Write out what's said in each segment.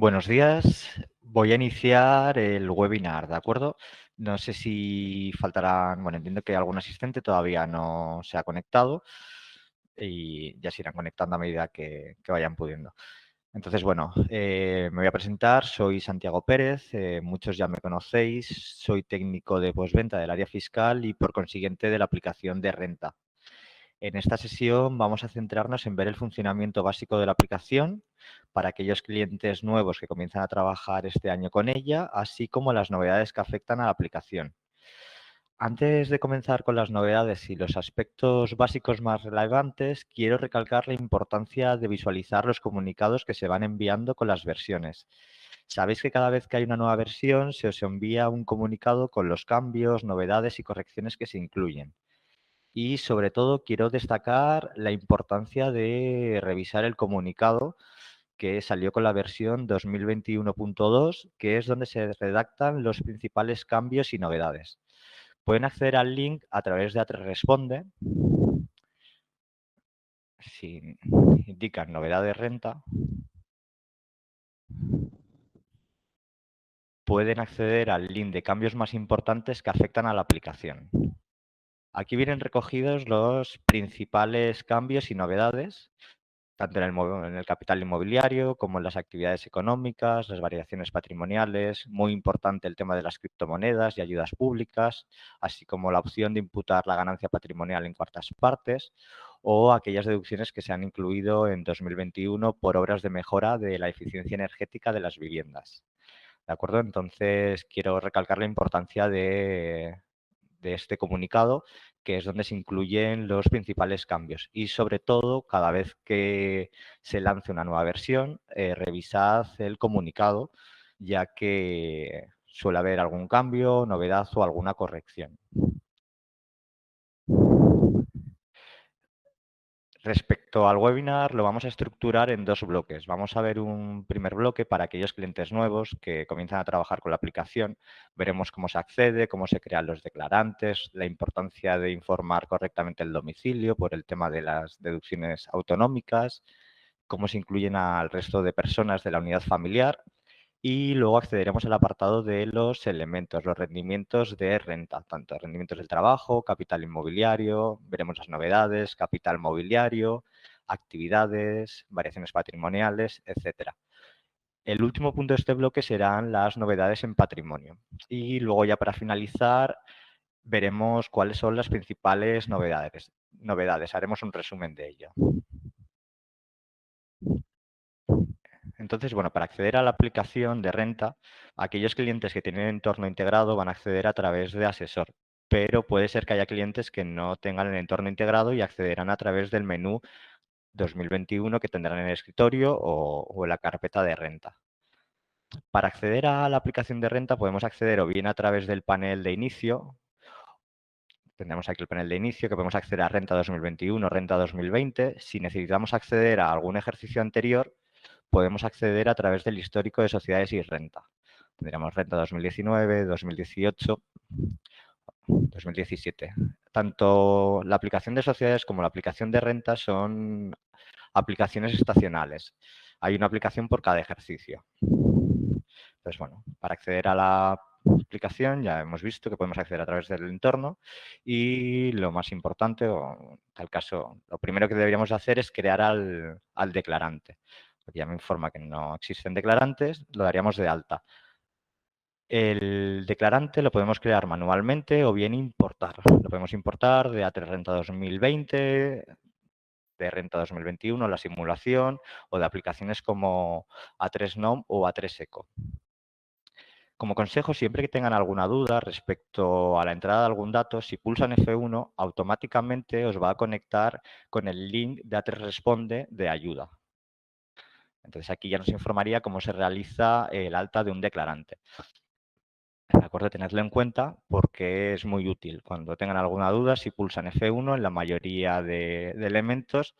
Buenos días. Voy a iniciar el webinar, ¿de acuerdo? No sé si faltarán, bueno, entiendo que algún asistente todavía no se ha conectado y ya se irán conectando a medida que vayan pudiendo. Entonces, bueno, me voy a presentar. Soy Santiago Pérez, muchos ya me conocéis. Soy técnico de postventa del área fiscal y por consiguiente de la aplicación de renta. En esta sesión vamos a centrarnos en ver el funcionamiento básico de la aplicación para aquellos clientes nuevos que comienzan a trabajar este año con ella, así como las novedades que afectan a la aplicación. Antes de comenzar con las novedades y los aspectos básicos más relevantes, quiero recalcar la importancia de visualizar los comunicados que se van enviando con las versiones. Sabéis que cada vez que hay una nueva versión se os envía un comunicado con los cambios, novedades y correcciones que se incluyen. Y sobre todo quiero destacar la importancia de revisar el comunicado que salió con la versión 2021.2, que es donde se redactan los principales cambios y novedades. Pueden acceder al link a través de Responde. Si indican novedad de renta, pueden acceder al link de cambios más importantes que afectan a la aplicación. Aquí vienen recogidos los principales cambios y novedades tanto en el capital inmobiliario como en las actividades económicas, las variaciones patrimoniales, muy importante el tema de las criptomonedas y ayudas públicas, así como la opción de imputar la ganancia patrimonial en cuartas partes o aquellas deducciones que se han incluido en 2021 por obras de mejora de la eficiencia energética de las viviendas. ¿De acuerdo? Entonces, quiero recalcar la importancia de este comunicado, que es donde se incluyen los principales cambios. Y sobre todo, cada vez que se lance una nueva versión, revisad el comunicado, ya que suele haber algún cambio, novedad o alguna corrección. Respecto al webinar, lo vamos a estructurar en dos bloques. Vamos a ver un primer bloque para aquellos clientes nuevos que comienzan a trabajar con la aplicación. Veremos cómo se accede, cómo se crean los declarantes, la importancia de informar correctamente el domicilio por el tema de las deducciones autonómicas, cómo se incluyen al resto de personas de la unidad familiar. Y luego accederemos al apartado de los elementos, los rendimientos de renta, tanto rendimientos del trabajo, capital inmobiliario, veremos las novedades, capital mobiliario, actividades, variaciones patrimoniales, etcétera. El último punto de este bloque serán las novedades en patrimonio. Y luego ya para finalizar veremos cuáles son las principales novedades. Haremos un resumen de ello. Entonces, bueno, para acceder a la aplicación de renta, aquellos clientes que tienen entorno integrado van a acceder a través de asesor, pero puede ser que haya clientes que no tengan el entorno integrado y accederán a través del menú 2021 que tendrán en el escritorio o en la carpeta de renta. Para acceder a la aplicación de renta podemos acceder o bien a través del panel de inicio. Tendremos aquí el panel de inicio que podemos acceder a renta 2021, renta 2020. Si necesitamos acceder a algún ejercicio anterior, podemos acceder a través del histórico de sociedades y renta. Tendríamos renta 2019, 2018, 2017. Tanto la aplicación de sociedades como la aplicación de renta son aplicaciones estacionales. Hay una aplicación por cada ejercicio. Entonces, bueno, para acceder a la aplicación ya hemos visto que podemos acceder a través del entorno y lo más importante, o en tal caso, lo primero que deberíamos hacer es crear al declarante. Porque ya me informa que no existen declarantes, lo daríamos de alta. El declarante lo podemos crear manualmente o bien importar. Lo podemos importar de A3 Renta 2020, de Renta 2021, la simulación o de aplicaciones como A3 NOM o A3 ECO. Como consejo, siempre que tengan alguna duda respecto a la entrada de algún dato, si pulsan F1, automáticamente os va a conectar con el link de A3 Responde de ayuda. Entonces aquí ya nos informaría cómo se realiza el alta de un declarante. De acuerdo, tenedlo en cuenta porque es muy útil. Cuando tengan alguna duda, si pulsan F1, en la mayoría de elementos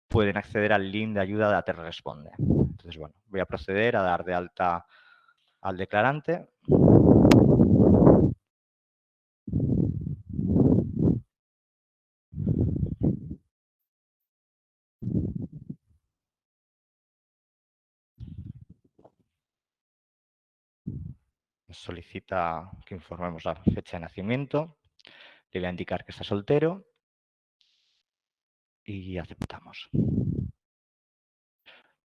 pueden acceder al link de ayuda de A3 Responde. Entonces, bueno, voy a proceder a dar de alta al declarante. Nos solicita que informemos la fecha de nacimiento. Le voy a indicar que está soltero y aceptamos.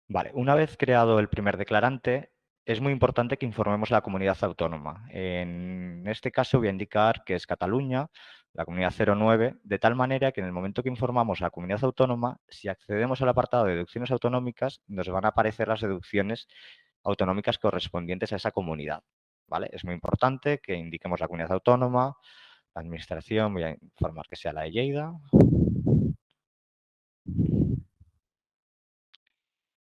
Vale, una vez creado el primer declarante, es muy importante que informemos a la comunidad autónoma. En este caso voy a indicar que es Cataluña, la comunidad 09, de tal manera que en el momento que informamos a la comunidad autónoma, si accedemos al apartado de deducciones autonómicas, nos van a aparecer las deducciones autonómicas correspondientes a esa comunidad. ¿Vale? Es muy importante que indiquemos la comunidad autónoma, la administración, voy a informar que sea la de Lleida.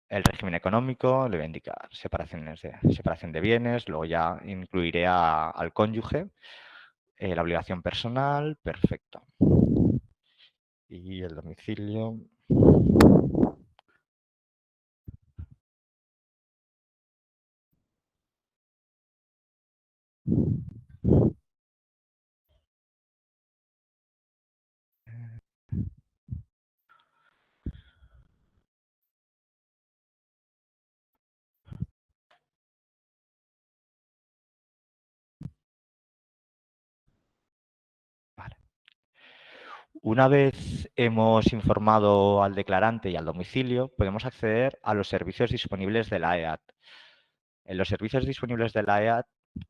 El régimen económico, le voy a indicar separación de bienes, luego ya incluiré al cónyuge, la obligación personal, perfecto. Y el domicilio. Vale. Una vez hemos informado al declarante y al domicilio, podemos acceder a los servicios disponibles de la EAT. En los servicios disponibles de la EAT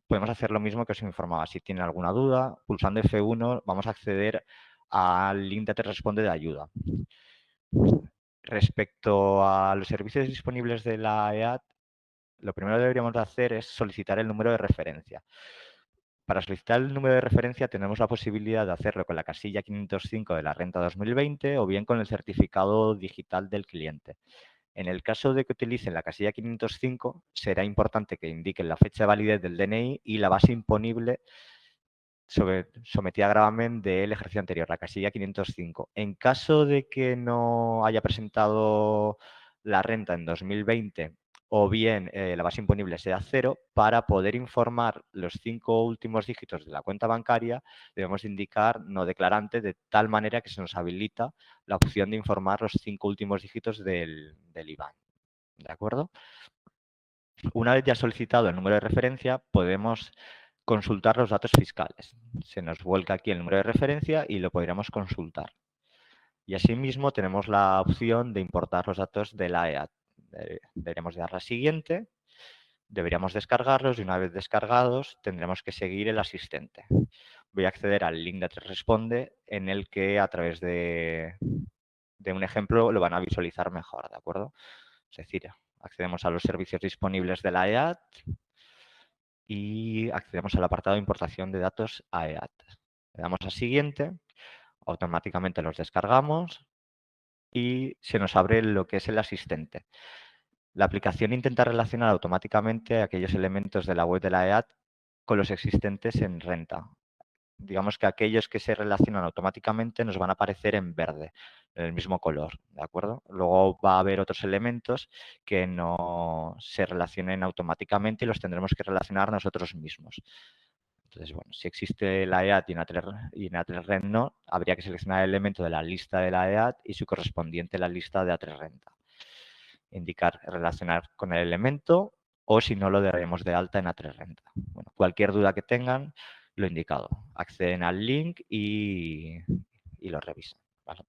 podemos hacer lo mismo que os informaba. Si tienen alguna duda, pulsando F1 vamos a acceder al link de Te Responde de ayuda. Respecto a los servicios disponibles de la EAT, lo primero que deberíamos de hacer es solicitar el número de referencia. Para solicitar el número de referencia tenemos la posibilidad de hacerlo con la casilla 505 de la renta 2020 o bien con el certificado digital del cliente. En el caso de que utilicen la casilla 505, será importante que indiquen la fecha de validez del DNI y la base imponible sometida a gravamen del ejercicio anterior, la casilla 505. En caso de que no haya presentado la renta en 2020 o bien la base imponible sea cero, para poder informar los 5 últimos dígitos de la cuenta bancaria, debemos indicar no declarante de tal manera que se nos habilita la opción de informar los 5 últimos dígitos del IBAN. ¿De acuerdo? Una vez ya solicitado el número de referencia, podemos consultar los datos fiscales. Se nos vuelca aquí el número de referencia y lo podríamos consultar. Y asimismo tenemos la opción de importar los datos de la EAT. Deberíamos dar la siguiente, deberíamos descargarlos y una vez descargados tendremos que seguir el asistente. Voy a acceder al link de Responde en el que a través de un ejemplo lo van a visualizar mejor, ¿de acuerdo? Es decir, accedemos a los servicios disponibles de la EAT y accedemos al apartado de importación de datos a EAT. Le damos a siguiente, automáticamente los descargamos y se nos abre lo que es el asistente. La aplicación intenta relacionar automáticamente aquellos elementos de la web de la EAT con los existentes en renta. Digamos que aquellos que se relacionan automáticamente nos van a aparecer en verde, en el mismo color, ¿de acuerdo? Luego va a haber otros elementos que no se relacionen automáticamente y los tendremos que relacionar nosotros mismos. Entonces, bueno, si existe la EAT y en A3 Rent no, habría que seleccionar el elemento de la lista de la EAT y su correspondiente a la lista de A3 Renta. Indicar relacionar con el elemento o si no lo daremos de alta en A3 Renta. Bueno, cualquier duda que tengan, lo indicado. Acceden al link y lo revisan. ¿Vale?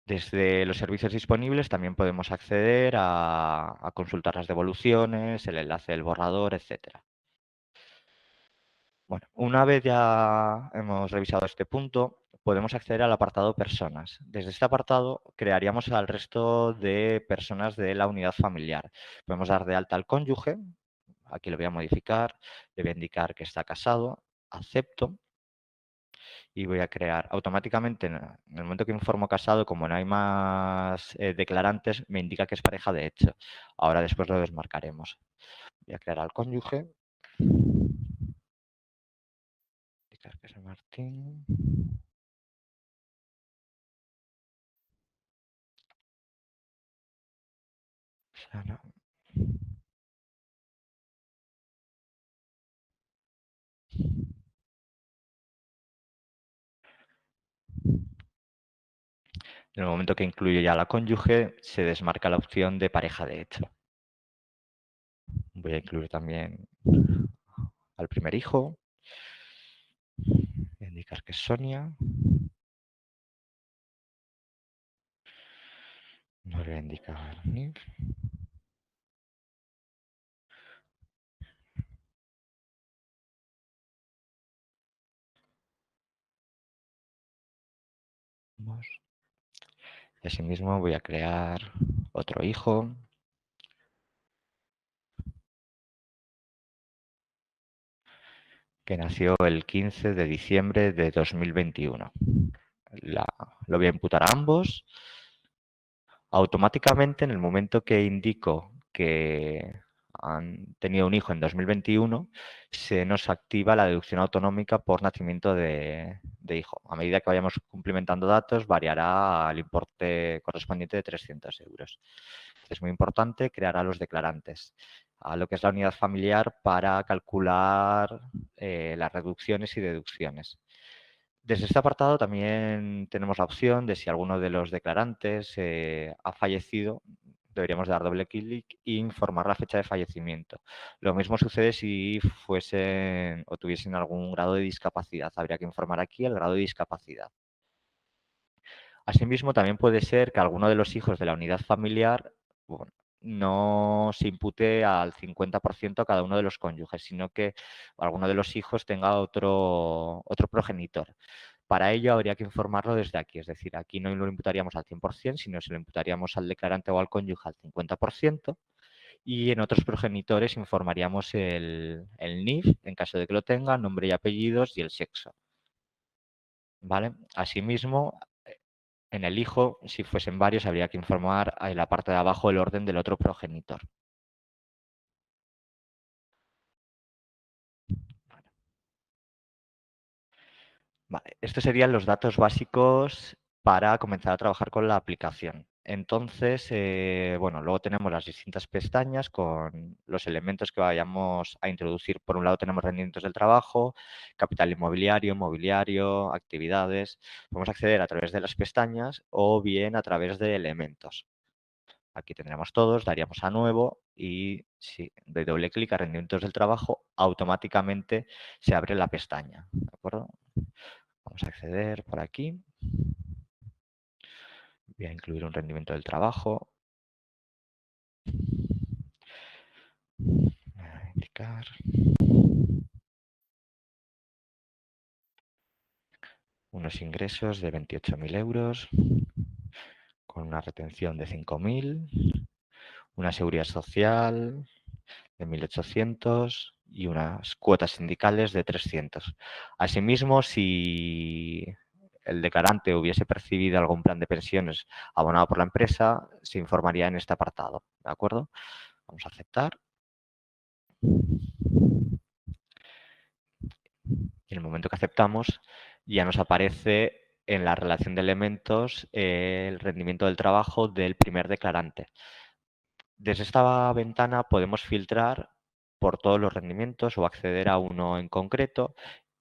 Desde los servicios disponibles también podemos acceder a consultar las devoluciones, el enlace del borrador, etcétera. Bueno, una vez ya hemos revisado este punto, podemos acceder al apartado personas. Desde este apartado crearíamos al resto de personas de la unidad familiar. Podemos dar de alta al cónyuge, aquí lo voy a modificar, le voy a indicar que está casado, acepto y voy a crear automáticamente, en el momento que informo casado, como no hay más declarantes, me indica que es pareja de hecho. Ahora después lo desmarcaremos. Voy a crear al cónyuge, indicar que es Martín. Sana. En el momento que incluyo ya la cónyuge, se desmarca la opción de pareja de hecho. Voy a incluir también al primer hijo. Voy a indicar que es Sonia. No le voy a indicar NIF. Y asimismo voy a crear otro hijo que nació el 15 de diciembre de 2021. Lo voy a imputar a ambos. Automáticamente, en el momento que indico que han tenido un hijo en 2021, se nos activa la deducción autonómica por nacimiento de hijo. A medida que vayamos cumplimentando datos, variará el importe correspondiente de 300 euros. Es muy importante crear a los declarantes, a lo que es la unidad familiar, para calcular las reducciones y deducciones. Desde este apartado también tenemos la opción de si alguno de los declarantes ha fallecido, deberíamos dar doble clic e informar la fecha de fallecimiento. Lo mismo sucede si fuesen o tuviesen algún grado de discapacidad. Habría que informar aquí el grado de discapacidad. Asimismo, también puede ser que alguno de los hijos de la unidad familiar, bueno, no se impute al 50% a cada uno de los cónyuges, sino que alguno de los hijos tenga otro progenitor. Para ello habría que informarlo desde aquí, es decir, aquí no lo imputaríamos al 100%, sino se lo imputaríamos al declarante o al cónyuge al 50%, y en otros progenitores informaríamos el NIF, en caso de que lo tenga, nombre y apellidos y el sexo. ¿Vale? Asimismo, en el hijo, si fuesen varios, habría que informar en la parte de abajo el orden del otro progenitor. Vale, estos serían los datos básicos para comenzar a trabajar con la aplicación. Entonces, bueno, luego tenemos las distintas pestañas con los elementos que vayamos a introducir. Por un lado tenemos rendimientos del trabajo, capital inmobiliario, mobiliario, actividades. Podemos acceder a través de las pestañas o bien a través de elementos. Aquí tendremos todos, daríamos a nuevo y si doy doble clic a rendimientos del trabajo, automáticamente se abre la pestaña. ¿De acuerdo? Vamos a acceder por aquí. Voy a incluir un rendimiento del trabajo. Voy a indicar unos ingresos de 28.000 euros con una retención de 5.000, una seguridad social de 1.800 y unas cuotas sindicales de 300. Asimismo, si el declarante hubiese percibido algún plan de pensiones abonado por la empresa, se informaría en este apartado. ¿De acuerdo? Vamos a aceptar. Y en el momento que aceptamos, ya nos aparece en la relación de elementos el rendimiento del trabajo del primer declarante. Desde esta ventana podemos filtrar por todos los rendimientos o acceder a uno en concreto,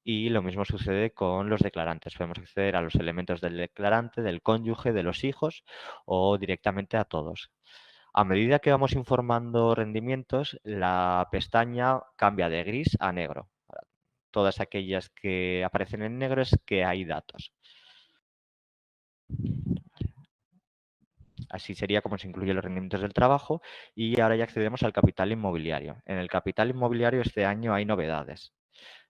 y lo mismo sucede con los declarantes. Podemos acceder a los elementos del declarante, del cónyuge, de los hijos o directamente a todos. A medida que vamos informando rendimientos, la pestaña cambia de gris a negro. Todas aquellas que aparecen en negro es que hay datos. Así sería como se incluyen los rendimientos del trabajo, y ahora ya accedemos al capital inmobiliario. En el capital inmobiliario este año hay novedades.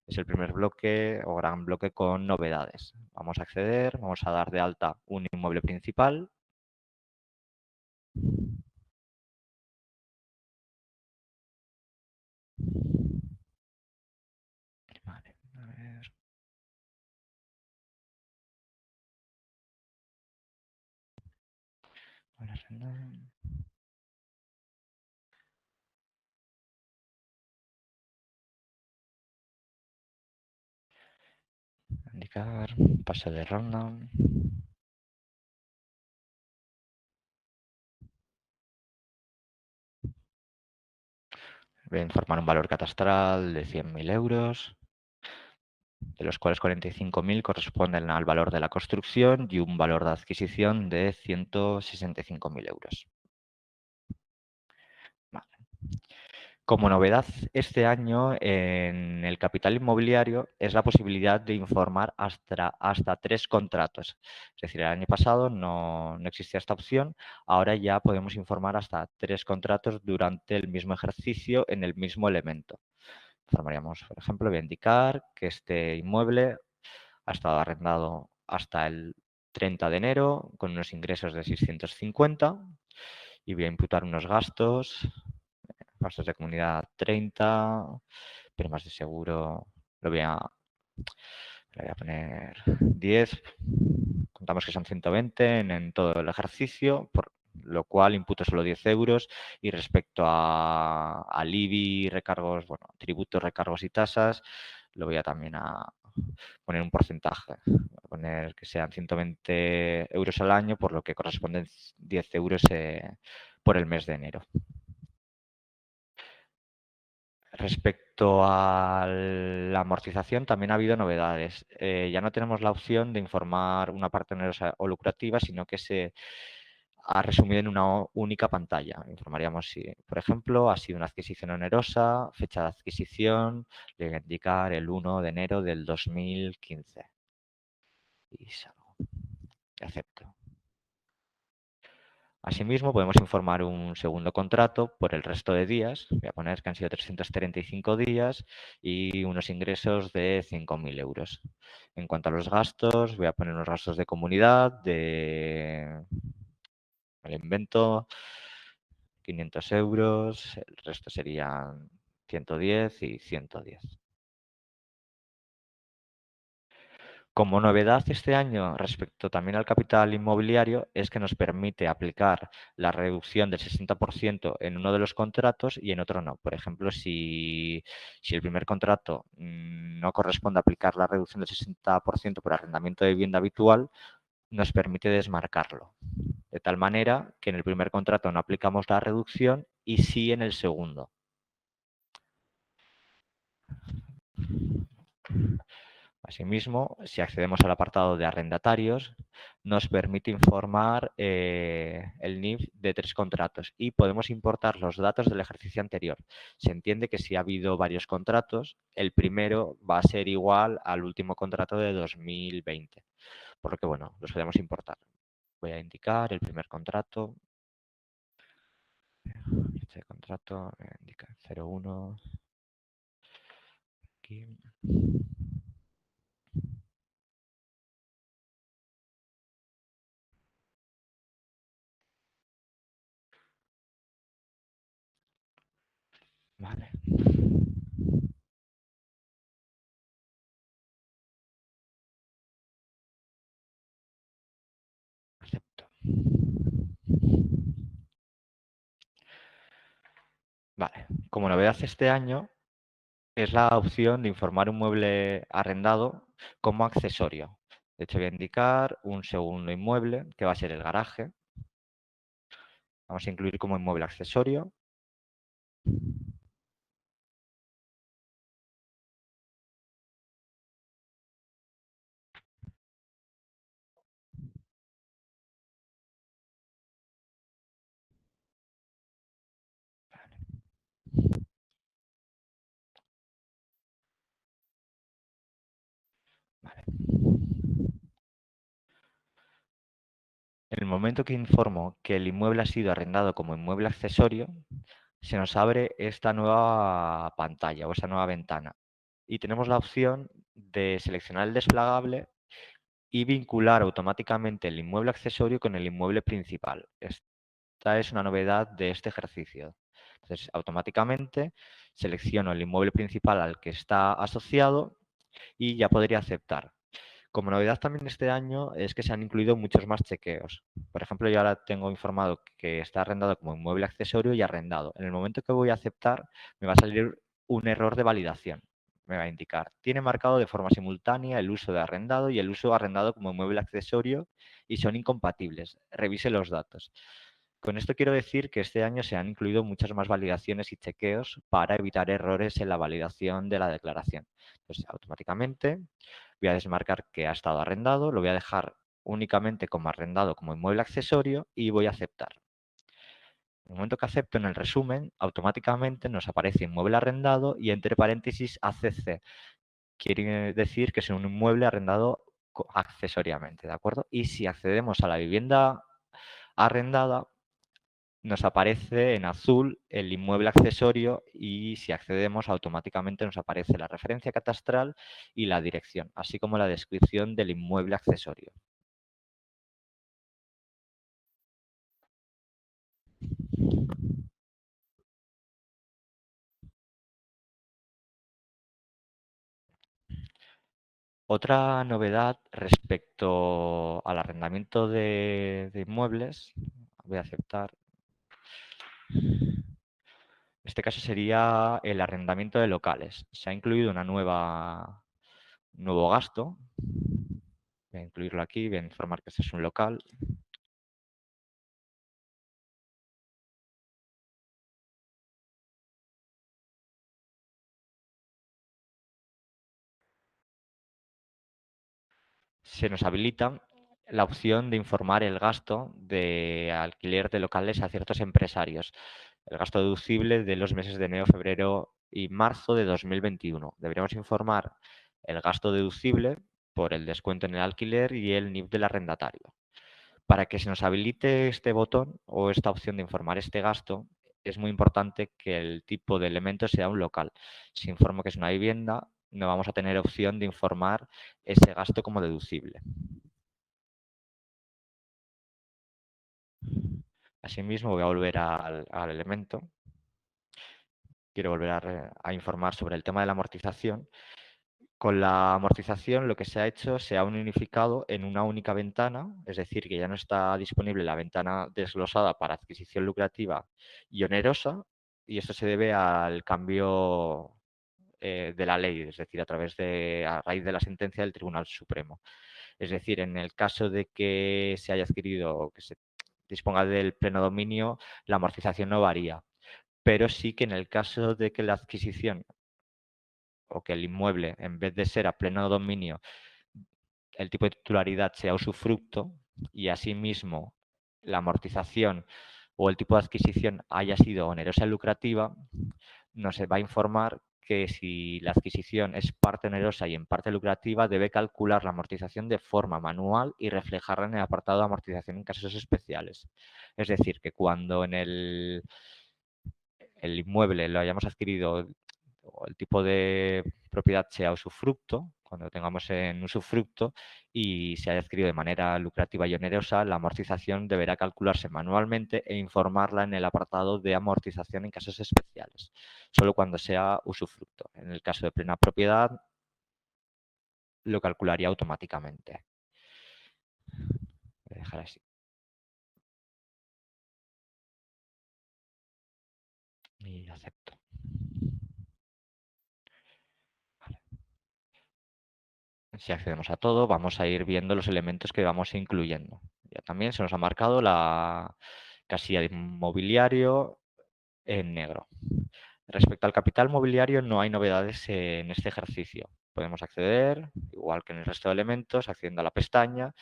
Es el primer bloque o gran bloque con novedades. Vamos a acceder, vamos a dar de alta un inmueble principal. Vale, a ver. Indicar, pase de ronda. Voy a informar un valor catastral de 100.000 euros. de los cuales 45.000 corresponden al valor de la construcción y un valor de adquisición de 165.000 euros. Vale. Como novedad este año en el capital inmobiliario es la posibilidad de informar hasta 3 contratos. Es decir, el año pasado no existía esta opción, ahora ya podemos informar hasta 3 contratos durante el mismo ejercicio en el mismo elemento. Informaríamos, por ejemplo, voy a indicar que este inmueble ha estado arrendado hasta el 30 de enero con unos ingresos de 650 y voy a imputar unos gastos de comunidad 30, primas de seguro le voy a poner 10, contamos que son 120 en todo el ejercicio, por lo cual imputo solo 10 euros y respecto al IBI, recargos, bueno, tributos, recargos y tasas, lo voy a también a poner un porcentaje, voy a poner que sean 120 euros al año, por lo que corresponden 10 euros por el mes de enero. Respecto a la amortización, también ha habido novedades. Ya no tenemos la opción de informar una parte onerosa o lucrativa, sino que se ha resumido en una única pantalla. Informaríamos si, por ejemplo, ha sido una adquisición onerosa, fecha de adquisición, le voy a indicar el 1 de enero del 2015. Y salgo. Y acepto. Asimismo, podemos informar un segundo contrato por el resto de días. Voy a poner que han sido 335 días y unos ingresos de 5.000 euros. En cuanto a los gastos, voy a poner unos gastos de comunidad, me lo invento, 500 euros, el resto serían 110 y 110. Como novedad este año respecto también al capital inmobiliario es que nos permite aplicar la reducción del 60% en uno de los contratos y en otro no. Por ejemplo, si el primer contrato no corresponde a aplicar la reducción del 60% por arrendamiento de vivienda habitual, nos permite desmarcarlo. De tal manera que en el primer contrato no aplicamos la reducción y sí en el segundo. Asimismo, si accedemos al apartado de arrendatarios, nos permite informar el NIF de 3 contratos y podemos importar los datos del ejercicio anterior. Se entiende que si ha habido varios contratos, el primero va a ser igual al último contrato de 2020, por lo que, bueno, los podemos importar. Voy a indicar el primer contrato. Este contrato indica 01. Aquí. Vale. Acepto. Vale. Como novedad este año es la opción de informar un mueble arrendado como accesorio. De hecho, voy a indicar un segundo inmueble que va a ser el garaje. Vamos a incluir como inmueble accesorio. Vale. En el momento que informo que el inmueble ha sido arrendado como inmueble accesorio, se nos abre esta nueva pantalla o esta nueva ventana. Y tenemos la opción de seleccionar el desplegable y vincular automáticamente el inmueble accesorio con el inmueble principal. Esta es una novedad de este ejercicio. Entonces, automáticamente selecciono el inmueble principal al que está asociado y ya podría aceptar. Como novedad también este año es que se han incluido muchos más chequeos. Por ejemplo, yo ahora tengo informado que está arrendado como inmueble accesorio y arrendado. En el momento que voy a aceptar, me va a salir un error de validación. Me va a indicar, tiene marcado de forma simultánea el uso de arrendado y el uso arrendado como inmueble accesorio y son incompatibles. Revise los datos. Con esto quiero decir que este año se han incluido muchas más validaciones y chequeos para evitar errores en la validación de la declaración. Entonces, automáticamente voy a desmarcar que ha estado arrendado, lo voy a dejar únicamente como arrendado como inmueble accesorio y voy a aceptar. En el momento que acepto en el resumen, automáticamente nos aparece inmueble arrendado y entre paréntesis ACC. Quiere decir que es un inmueble arrendado accesoriamente, ¿de acuerdo? Y si accedemos a la vivienda arrendada, nos aparece en azul el inmueble accesorio y si accedemos automáticamente nos aparece la referencia catastral y la dirección, así como la descripción del inmueble accesorio. Otra novedad respecto al arrendamiento de inmuebles, voy a aceptar. En este caso sería el arrendamiento de locales. Se ha incluido un nuevo gasto. Voy a incluirlo aquí, voy a informar que este es un local. Se nos habilita la opción de informar el gasto de alquiler de locales a ciertos empresarios. El gasto deducible de los meses de enero, febrero y marzo de 2021. Deberíamos informar el gasto deducible por el descuento en el alquiler y el NIF del arrendatario. Para que se nos habilite este botón o esta opción de informar este gasto, es muy importante que el tipo de elemento sea un local. Si informo que es una vivienda, no vamos a tener opción de informar ese gasto como deducible. Asimismo, voy a volver al elemento. Quiero volver a informar sobre el tema de la amortización. Con la amortización lo que se ha hecho se ha unificado en una única ventana, es decir, que ya no está disponible la ventana desglosada para adquisición lucrativa y onerosa, y esto se debe al cambio de la ley, es decir, a raíz de la sentencia del Tribunal Supremo. Es decir, en el caso de que se haya adquirido o que se disponga del pleno dominio, la amortización no varía, pero sí que en el caso de que la adquisición o que el inmueble, en vez de ser a pleno dominio, el tipo de titularidad sea usufructo y asimismo la amortización o el tipo de adquisición haya sido onerosa y lucrativa, nos va a informar que si la adquisición es parte onerosa y en parte lucrativa, debe calcular la amortización de forma manual y reflejarla en el apartado de amortización en casos especiales. Es decir, que cuando en el inmueble lo hayamos adquirido o el tipo de propiedad sea usufructo, cuando lo tengamos en usufructo y se haya adquirido de manera lucrativa y onerosa, la amortización deberá calcularse manualmente e informarla en el apartado de amortización en casos especiales, solo cuando sea usufructo. En el caso de plena propiedad, lo calcularía automáticamente. Voy a dejar así. Y acepto. Vale. Si accedemos a todo, vamos a ir viendo los elementos que vamos incluyendo. Ya también se nos ha marcado la casilla de mobiliario en negro. Respecto al capital mobiliario, no hay novedades en este ejercicio. Podemos acceder, igual que en el resto de elementos, accediendo a la pestaña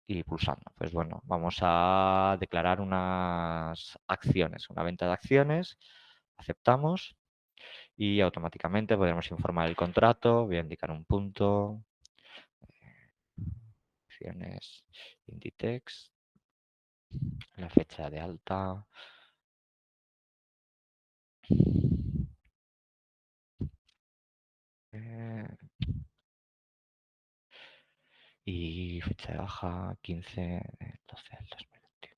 y pulsando. Pues bueno, vamos a declarar unas acciones, una venta de acciones. Aceptamos y automáticamente podremos informar el contrato. Voy a indicar un punto. Acciones Inditex. La fecha de alta. Y fecha de baja 15 de 12 del 2021.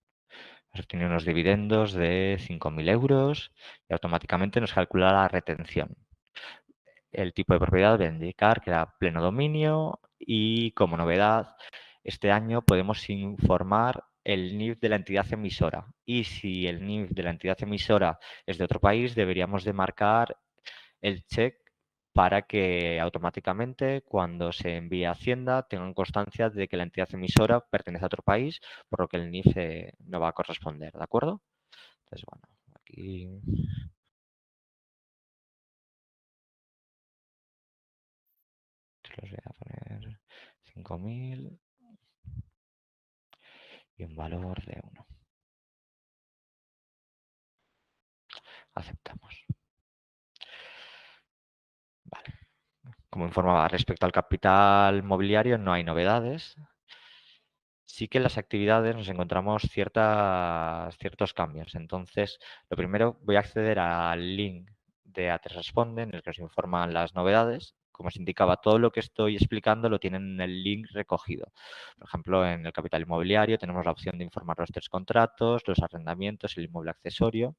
Hemos obtenido unos dividendos de 5.000 euros y automáticamente nos calcula la retención. El tipo de propiedad debe indicar que era pleno dominio y como novedad, este año podemos informar el NIF de la entidad emisora y si el NIF de la entidad emisora es de otro país, deberíamos de marcar el check para que automáticamente cuando se envíe a Hacienda tengan constancia de que la entidad emisora pertenece a otro país, por lo que el NIF no va a corresponder, ¿de acuerdo? Entonces, bueno, aquí los voy a poner 5.000 y un valor de 1. Aceptamos. Vale. Como informaba respecto al capital mobiliario, no hay novedades. Sí que en las actividades nos encontramos ciertos cambios. Entonces, lo primero, voy a acceder al link de A3 Responde, en el que nos informan las novedades. Como os indicaba, todo lo que estoy explicando lo tienen en el link recogido. Por ejemplo, en el capital inmobiliario tenemos la opción de informar los 3 contratos, los arrendamientos, el inmueble accesorio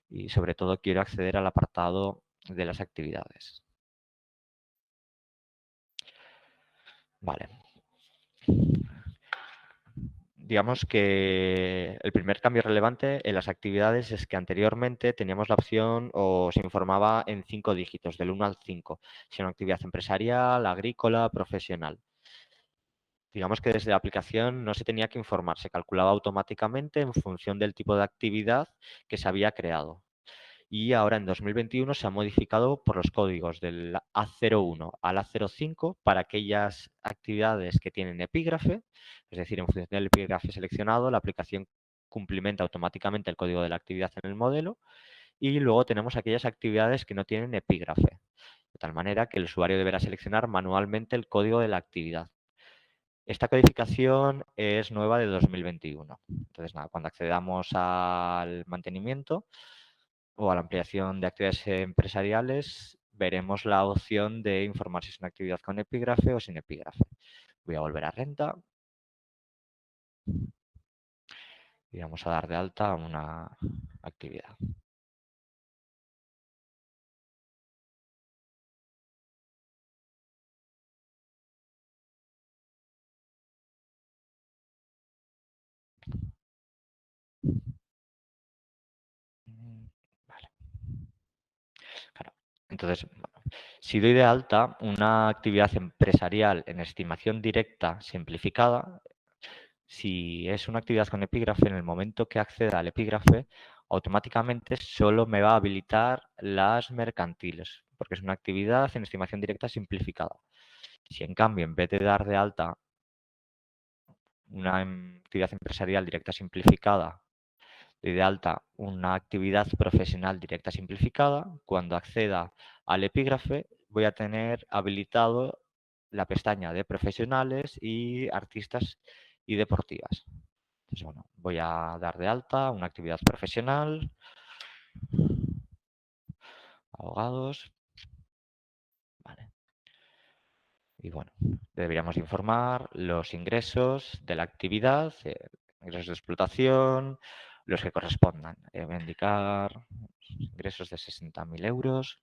y, sobre todo, quiero acceder al apartado de las actividades. Vale. Digamos que el primer cambio relevante en las actividades es que anteriormente teníamos la opción o se informaba en 5 dígitos, del 1 al 5, si era una actividad empresarial, agrícola, profesional. Digamos que desde la aplicación no se tenía que informar, se calculaba automáticamente en función del tipo de actividad que se había creado. Y ahora en 2021 se ha modificado por los códigos del A01 al A05 para aquellas actividades que tienen epígrafe, es decir, en función del epígrafe seleccionado, la aplicación cumplimenta automáticamente el código de la actividad en el modelo, y luego tenemos aquellas actividades que no tienen epígrafe, de tal manera que el usuario deberá seleccionar manualmente el código de la actividad. Esta codificación es nueva de 2021. Entonces, nada, cuando accedamos al mantenimiento o a la ampliación de actividades empresariales, veremos la opción de informar si es una actividad con epígrafe o sin epígrafe. Voy a volver a renta y vamos a dar de alta una actividad. Vale. Claro. Entonces, si doy de alta una actividad empresarial en estimación directa simplificada, si es una actividad con epígrafe, en el momento que acceda al epígrafe, automáticamente solo me va a habilitar las mercantiles, porque es una actividad en estimación directa simplificada. Si en cambio, en vez de dar de alta una actividad empresarial directa simplificada, doy de alta una actividad profesional directa simplificada, cuando acceda al epígrafe voy a tener habilitado la pestaña de profesionales y artistas y deportivas. Entonces, bueno, voy a dar de alta una actividad profesional, abogados, vale. Y bueno, deberíamos informar los ingresos de la actividad, ingresos de explotación, los que correspondan. Voy a indicar ingresos de 60.000 euros.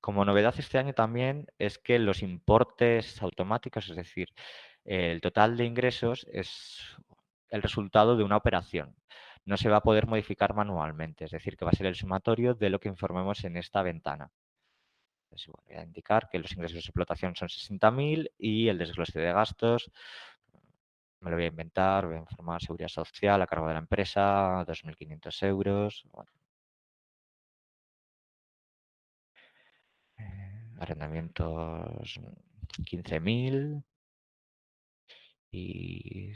Como novedad este año también es que los importes automáticos, es decir, el total de ingresos es el resultado de una operación. No se va a poder modificar manualmente, es decir, que va a ser el sumatorio de lo que informemos en esta ventana. Entonces, bueno, voy a indicar que los ingresos de explotación son 60.000 y el desglose de gastos me lo voy a inventar, voy a informar seguridad social a cargo de la empresa, 2.500 euros. Bueno, arrendamientos 15.000 y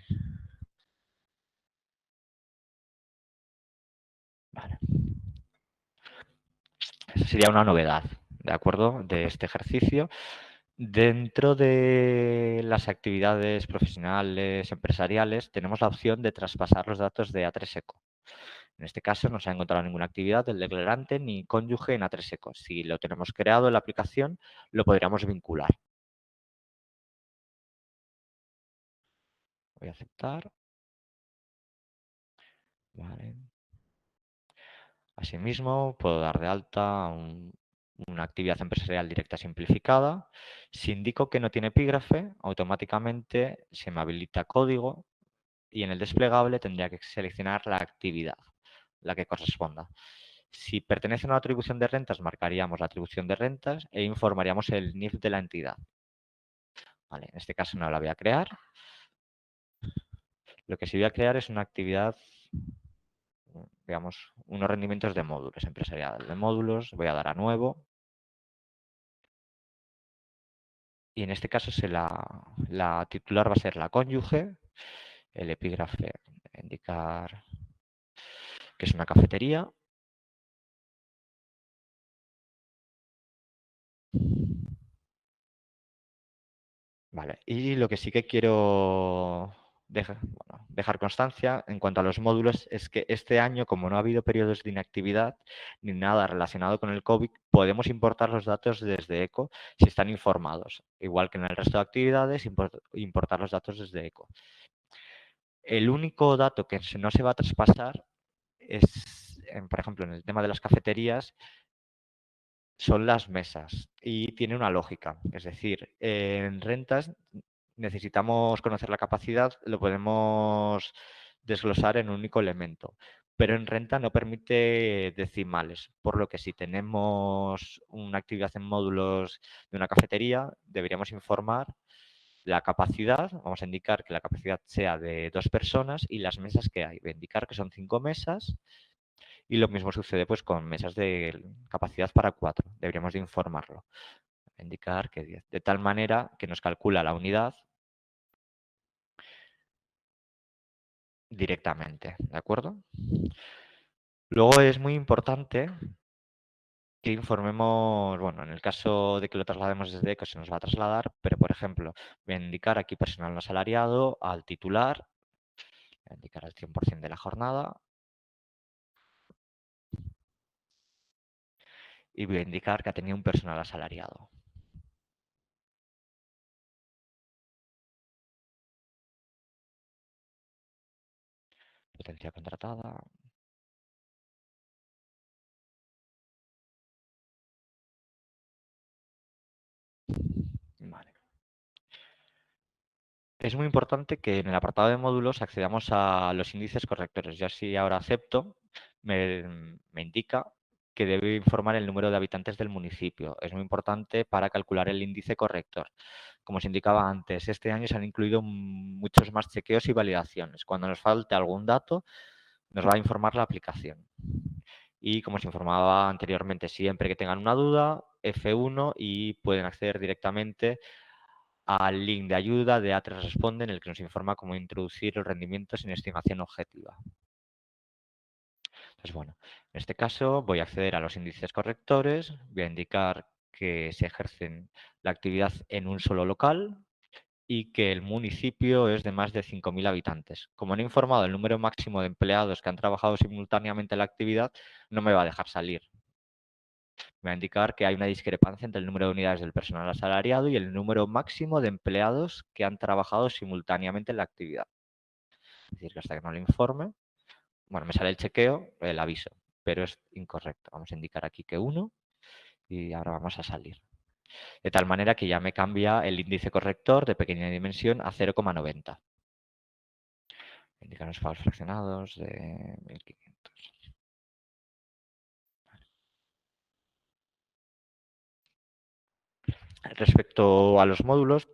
vale. Esa sería una novedad, ¿de acuerdo? De este ejercicio. Dentro de las actividades profesionales, empresariales, tenemos la opción de traspasar los datos de A3ECO. En este caso no se ha encontrado ninguna actividad del declarante ni cónyuge en A3ECO. Si lo tenemos creado en la aplicación, lo podríamos vincular. Voy a aceptar. Vale. Asimismo, puedo dar de alta una actividad empresarial directa simplificada. Si indico que no tiene epígrafe, automáticamente se me habilita código y en el desplegable tendría que seleccionar la actividad, la que corresponda. Si pertenece a una atribución de rentas, marcaríamos la atribución de rentas e informaríamos el NIF de la entidad. Vale, en este caso no la voy a crear. Lo que sí voy a crear es una actividad, digamos, unos rendimientos de módulos, empresarial de módulos. Voy a dar a nuevo. Y en este caso la titular va a ser la cónyuge, el epígrafe, indicar que es una cafetería. Vale, y lo que sí que quiero dejar constancia en cuanto a los módulos es que este año, como no ha habido periodos de inactividad ni nada relacionado con el COVID, podemos importar los datos desde ECO si están informados. Igual que en el resto de actividades, importar los datos desde ECO. El único dato que no se va a traspasar es, por ejemplo, en el tema de las cafeterías, son las mesas y tiene una lógica. Es decir, en rentas necesitamos conocer la capacidad, lo podemos desglosar en un único elemento, pero en renta no permite decimales, por lo que si tenemos una actividad en módulos de una cafetería, deberíamos informar la capacidad, vamos a indicar que la capacidad sea de 2 personas y las mesas que hay. Voy a indicar que son 5 mesas y lo mismo sucede pues con mesas de capacidad para 4. Deberíamos de informarlo. Indicar que 10. De tal manera que nos calcula la unidad directamente. ¿De acuerdo? Luego es muy importante que informemos, bueno, en el caso de que lo traslademos desde ECO se nos va a trasladar, pero por ejemplo, voy a indicar aquí personal no asalariado al titular, voy a indicar el 100% de la jornada y voy a indicar que ha tenido un personal asalariado. Potencia contratada. Vale. Es muy importante que en el apartado de módulos accedamos a los índices correctores. Yo si ahora acepto, me indica que debe informar el número de habitantes del municipio. Es muy importante para calcular el índice corrector. Como os indicaba antes, este año se han incluido muchos más chequeos y validaciones. Cuando nos falte algún dato, nos va a informar la aplicación. Y como os informaba anteriormente, siempre que tengan una duda, F1 y pueden acceder directamente al link de ayuda de A3 Responde en el que nos informa cómo introducir los rendimientos en estimación objetiva. Entonces, bueno, en este caso voy a acceder a los índices correctores, voy a indicar que se ejercen la actividad en un solo local y que el municipio es de más de 5.000 habitantes. Como no he informado el número máximo de empleados que han trabajado simultáneamente en la actividad, no me va a dejar salir. Me va a indicar que hay una discrepancia entre el número de unidades del personal asalariado y el número máximo de empleados que han trabajado simultáneamente en la actividad. Es decir, que hasta que no lo informe, bueno, me sale el chequeo, el aviso, pero es incorrecto. Vamos a indicar aquí que 1 y ahora vamos a salir. De tal manera que ya me cambia el índice corrector de pequeña dimensión a 0,90. Indicar los pagos fraccionados de 1.500. Respecto a los módulos,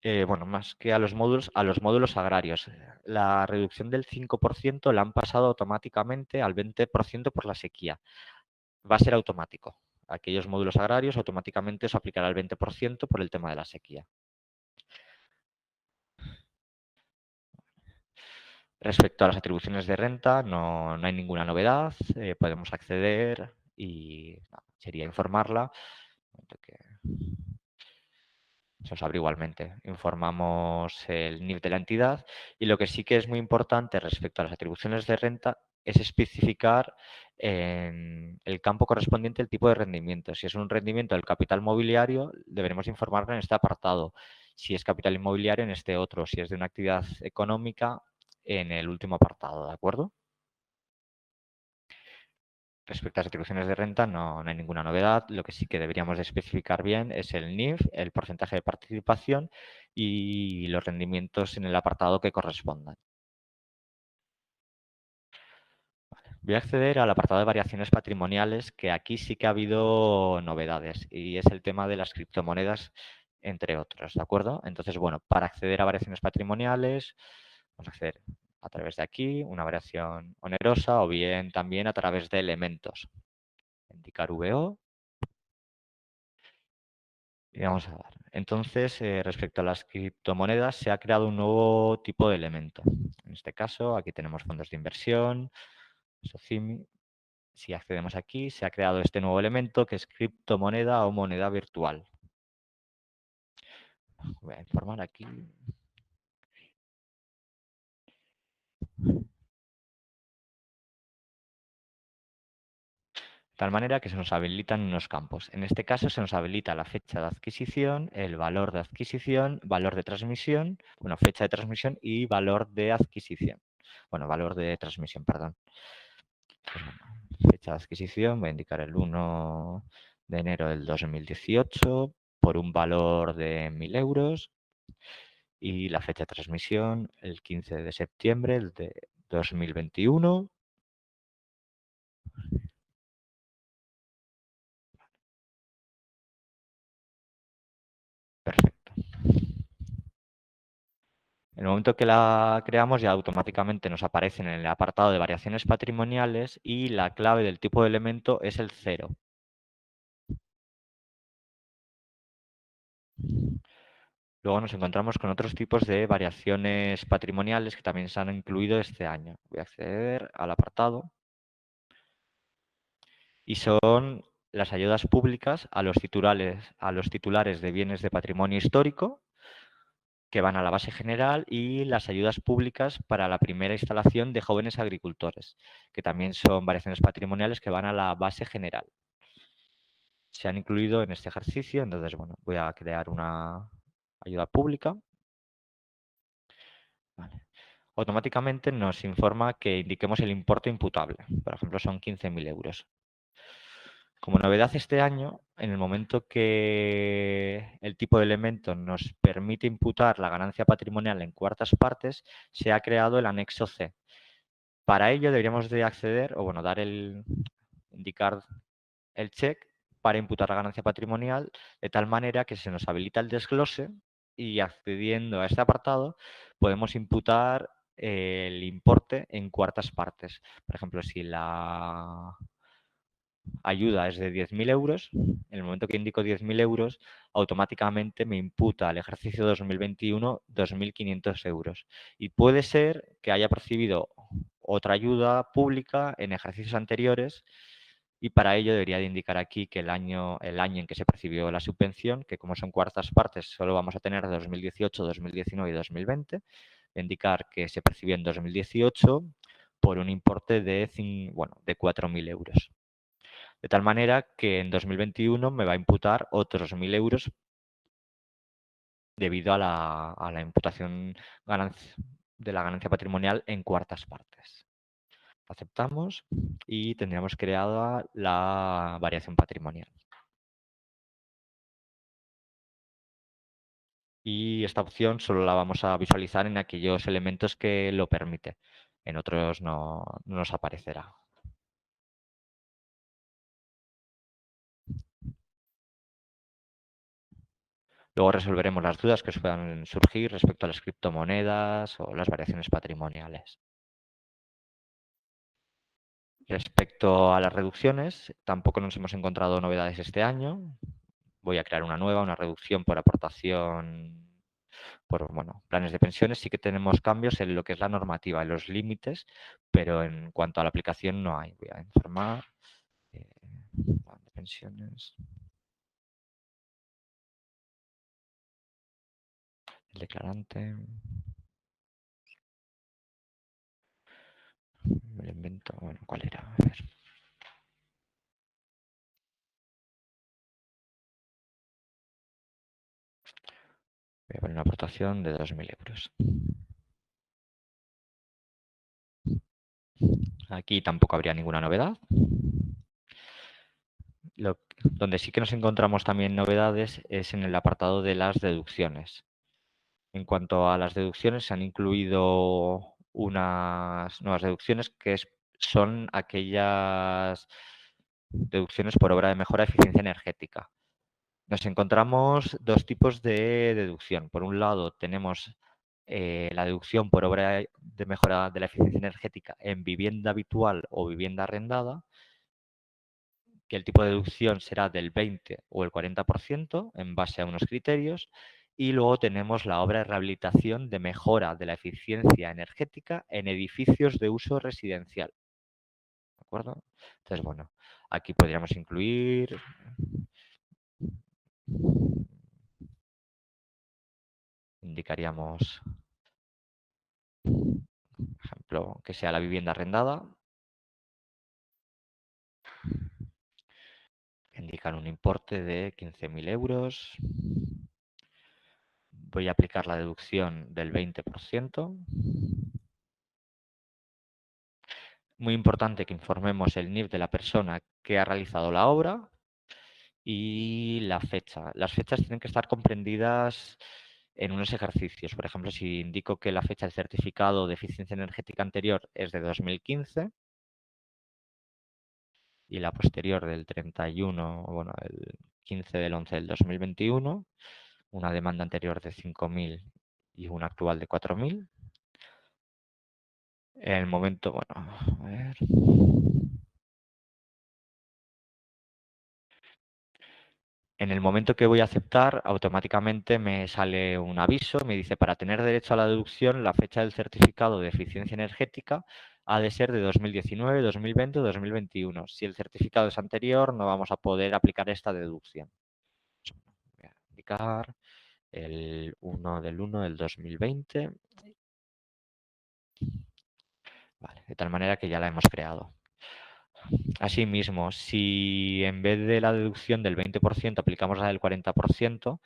bueno, más que a los módulos agrarios. La reducción del 5% la han pasado automáticamente al 20% por la sequía. Va a ser automático. Aquellos módulos agrarios automáticamente se aplicará el 20% por el tema de la sequía. Respecto a las atribuciones de renta, no hay ninguna novedad. Podemos acceder y sería informarla. Se os abre igualmente. Informamos el NIF de la entidad y lo que sí que es muy importante respecto a las atribuciones de renta es especificar en el campo correspondiente el tipo de rendimiento. Si es un rendimiento del capital mobiliario, deberemos informarlo en este apartado. Si es capital inmobiliario, en este otro. Si es de una actividad económica, en el último apartado, ¿de acuerdo? Respecto a las atribuciones de renta no hay ninguna novedad. Lo que sí que deberíamos de especificar bien es el NIF, el porcentaje de participación y los rendimientos en el apartado que correspondan. Voy a acceder al apartado de variaciones patrimoniales, que aquí sí que ha habido novedades y es el tema de las criptomonedas, entre otros, ¿de acuerdo? Entonces, bueno, para acceder a variaciones patrimoniales, vamos a acceder a través de aquí, una variación onerosa o bien también a través de elementos. Indicar VO y vamos a dar. Entonces, respecto a las criptomonedas, se ha creado un nuevo tipo de elemento. En este caso, aquí tenemos fondos de inversión, SOCIMI. Si accedemos aquí, se ha creado este nuevo elemento que es criptomoneda o moneda virtual. Voy a informar aquí. De tal manera que se nos habilitan unos campos. En este caso se nos habilita la fecha de adquisición, el valor de adquisición, valor de transmisión, bueno, fecha de transmisión y valor de adquisición. Bueno, valor de transmisión, perdón. Pues bueno, fecha de adquisición, voy a indicar el 1 de enero del 2018 por un valor de 1.000 euros y la fecha de transmisión el 15 de septiembre de 2021. Perfecto. En el momento que la creamos ya automáticamente nos aparece en el apartado de variaciones patrimoniales y la clave del tipo de elemento es el 0. Luego nos encontramos con otros tipos de variaciones patrimoniales que también se han incluido este año. Voy a acceder al apartado y son las ayudas públicas a los titulares de bienes de patrimonio histórico que van a la base general y las ayudas públicas para la primera instalación de jóvenes agricultores, que también son variaciones patrimoniales que van a la base general. Se han incluido en este ejercicio, entonces, bueno, voy a crear una ayuda pública. Vale. Automáticamente nos informa que indiquemos el importe imputable. Por ejemplo, son 15.000 euros. Como novedad este año, en el momento que el tipo de elemento nos permite imputar la ganancia patrimonial en cuartas partes, se ha creado el anexo C. Para ello deberíamos de acceder, o bueno, indicar el check para imputar la ganancia patrimonial de tal manera que se nos habilita el desglose y accediendo a este apartado podemos imputar el importe en cuartas partes. Por ejemplo, si la ayuda es de 10.000 euros, en el momento que indico 10.000 euros, automáticamente me imputa al ejercicio 2021 2.500 euros. Y puede ser que haya percibido otra ayuda pública en ejercicios anteriores y para ello debería de indicar aquí que el año en que se percibió la subvención, que como son cuartas partes, solo vamos a tener 2018, 2019 y 2020, indicar que se percibió en 2018 por un importe de 4.000 euros. De tal manera que en 2021 me va a imputar otros 1.000 euros debido a la imputación de la ganancia patrimonial en cuartas partes. Aceptamos y tendríamos creada la variación patrimonial. Y esta opción solo la vamos a visualizar en aquellos elementos que lo permite. En otros no nos aparecerá. Luego resolveremos las dudas que os puedan surgir respecto a las criptomonedas o las variaciones patrimoniales. Respecto a las reducciones, tampoco nos hemos encontrado novedades este año. Voy a crear una nueva, una reducción por aportación por planes de pensiones. Sí que tenemos cambios en lo que es la normativa, en los límites, pero en cuanto a la aplicación no hay. Voy a informar. Plan de pensiones. El declarante. Me lo invento. Bueno, ¿cuál era? A ver. Voy a poner una aportación de 2.000 euros. Aquí tampoco habría ninguna novedad. Donde sí que nos encontramos también novedades es en el apartado de las deducciones. En cuanto a las deducciones, se han incluido unas nuevas deducciones que son aquellas deducciones por obra de mejora de eficiencia energética. Nos encontramos dos tipos de deducción. Por un lado, tenemos la deducción por obra de mejora de la eficiencia energética en vivienda habitual o vivienda arrendada, que el tipo de deducción será del 20 o el 40% en base a unos criterios. Y luego tenemos la obra de rehabilitación de mejora de la eficiencia energética en edificios de uso residencial. ¿De acuerdo? Entonces, bueno, aquí podríamos incluir indicaríamos, por ejemplo, que sea la vivienda arrendada, indican un importe de 15.000 euros. Voy a aplicar la deducción del 20%. Muy importante que informemos el NIF de la persona que ha realizado la obra y la fecha. Las fechas tienen que estar comprendidas en unos ejercicios. Por ejemplo, si indico que la fecha del certificado de eficiencia energética anterior es de 2015 y la posterior del 31, bueno, el 15 del 11 del 2021, una demanda anterior de 5.000 y una actual de 4.000. En el momento, bueno, a ver. En el momento que voy a aceptar, automáticamente me sale un aviso, me dice, para tener derecho a la deducción, la fecha del certificado de eficiencia energética ha de ser de 2019, 2020 o 2021. Si el certificado es anterior, no vamos a poder aplicar esta deducción. Voy a indicar el 1 del 1 del 2020. Vale, de tal manera que ya la hemos creado. Asimismo, si en vez de la deducción del 20% aplicamos la del 40%,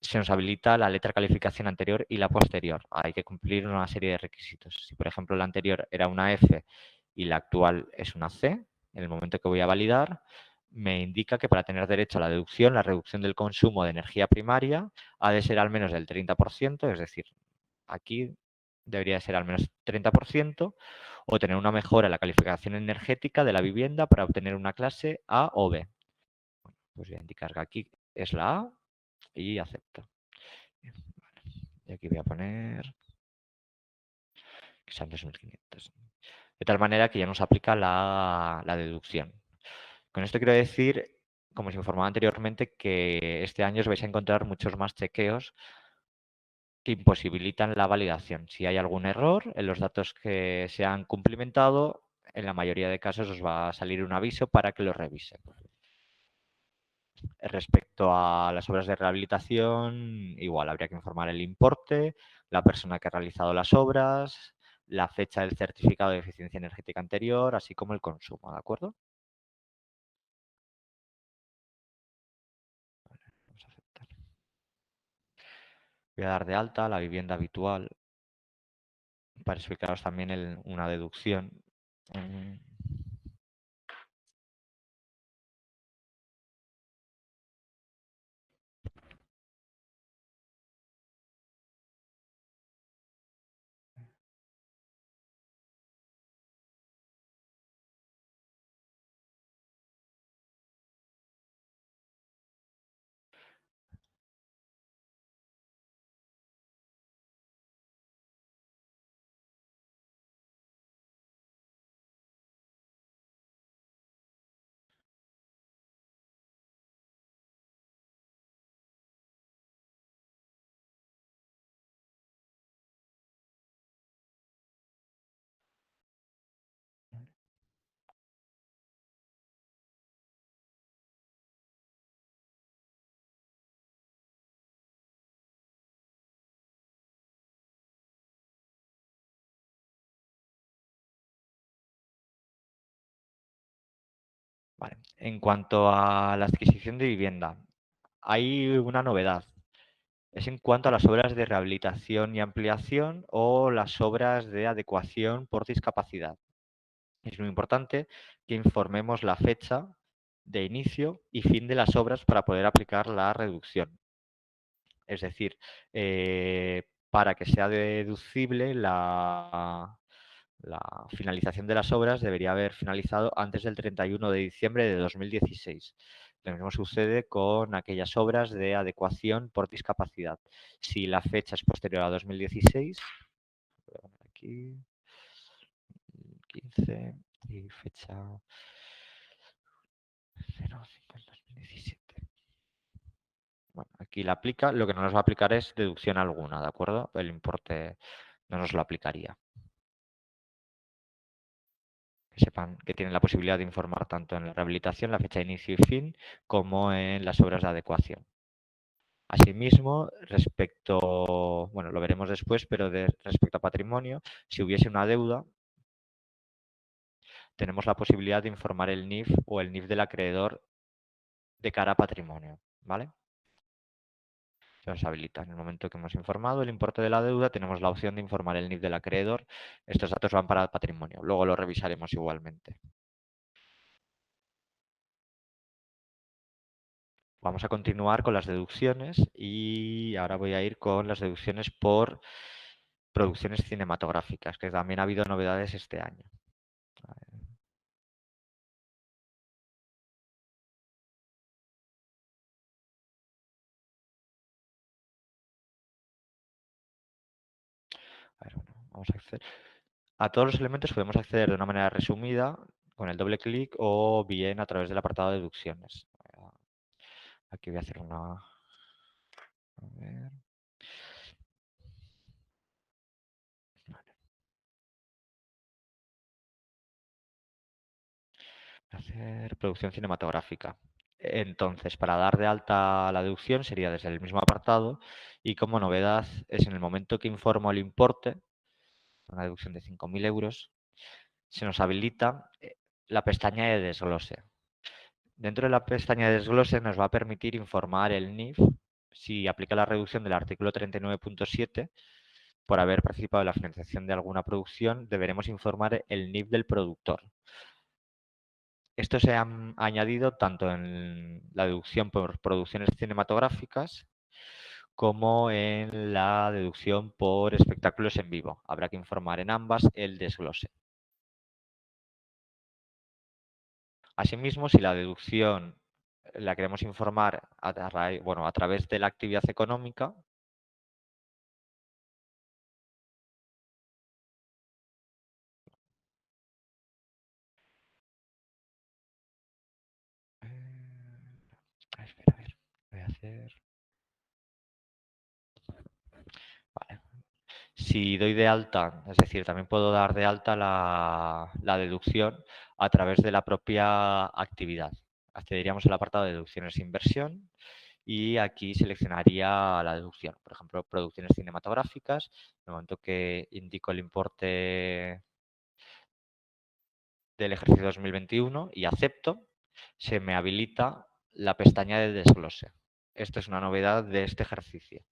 se nos habilita la letra calificación anterior y la posterior. Hay que cumplir una serie de requisitos. Si, por ejemplo, la anterior era una F y la actual es una C, en el momento que voy a validar, me indica que para tener derecho a la deducción, la reducción del consumo de energía primaria ha de ser al menos del 30%, es decir, aquí debería ser al menos 30%, o tener una mejora en la calificación energética de la vivienda para obtener una clase A o B. Bueno, pues voy a indicar que aquí es la A y acepto. Y aquí voy a poner que sean 2.500. De tal manera que ya nos aplica la deducción. Con esto quiero decir, como os informaba anteriormente, que este año os vais a encontrar muchos más chequeos que imposibilitan la validación. Si hay algún error en los datos que se han cumplimentado, en la mayoría de casos os va a salir un aviso para que lo revise. Respecto a las obras de rehabilitación, igual habría que informar el importe, la persona que ha realizado las obras, la fecha del certificado de eficiencia energética anterior, así como el consumo, ¿de acuerdo? Vamos a aceptar. Voy a dar de alta la vivienda habitual para explicaros también una deducción. Mm, Vale. En cuanto a la adquisición de vivienda, hay una novedad. Es en cuanto a las obras de rehabilitación y ampliación o las obras de adecuación por discapacidad. Es muy importante que informemos la fecha de inicio y fin de las obras para poder aplicar la reducción. Es decir, para que sea deducible La finalización de las obras debería haber finalizado antes del 31 de diciembre de 2016. Lo mismo sucede con aquellas obras de adecuación por discapacidad. Si la fecha es posterior a 2016, voy a poner aquí 15 y fecha 05 del 2017. Bueno, aquí la aplica, lo que no nos va a aplicar es deducción alguna, ¿de acuerdo? El importe no nos lo aplicaría. Que sepan que tienen la posibilidad de informar tanto en la rehabilitación, la fecha de inicio y fin, como en las obras de adecuación. Asimismo, respecto, bueno, lo veremos después, pero respecto a patrimonio, si hubiese una deuda, tenemos la posibilidad de informar el NIF o el NIF del acreedor de cara a patrimonio, ¿vale? Se nos habilita. En el momento que hemos informado el importe de la deuda, tenemos la opción de informar el NIF del acreedor. Estos datos van para el patrimonio. Luego lo revisaremos igualmente. Vamos a continuar con las deducciones y ahora voy a ir con las deducciones por producciones cinematográficas, que también ha habido novedades este año. A ver, bueno, vamos a acceder. A todos los elementos podemos acceder de una manera resumida con el doble clic o bien a través del apartado de deducciones. Aquí voy a hacer una... A ver. Hacer producción cinematográfica. Entonces, para dar de alta la deducción sería desde el mismo apartado y como novedad es en el momento que informo el importe, una deducción de 5.000 euros, se nos habilita la pestaña de desglose. Dentro de la pestaña de desglose nos va a permitir informar el NIF si aplica la reducción del artículo 39.7 por haber participado en la financiación de alguna producción, deberemos informar el NIF del productor. Esto se ha añadido tanto en la deducción por producciones cinematográficas como en la deducción por espectáculos en vivo. Habrá que informar en ambas el desglose. Asimismo, si la deducción la queremos informar a través de la actividad económica, espera, a ver, voy a hacer... Vale. Si doy de alta, es decir, también puedo dar de alta la deducción a través de la propia actividad. Accederíamos al apartado de deducciones e inversión y aquí seleccionaría la deducción. Por ejemplo, producciones cinematográficas. En el momento que indico el importe del ejercicio 2021 y acepto, se me habilita la pestaña de desglose. Esto es una novedad de este ejercicio.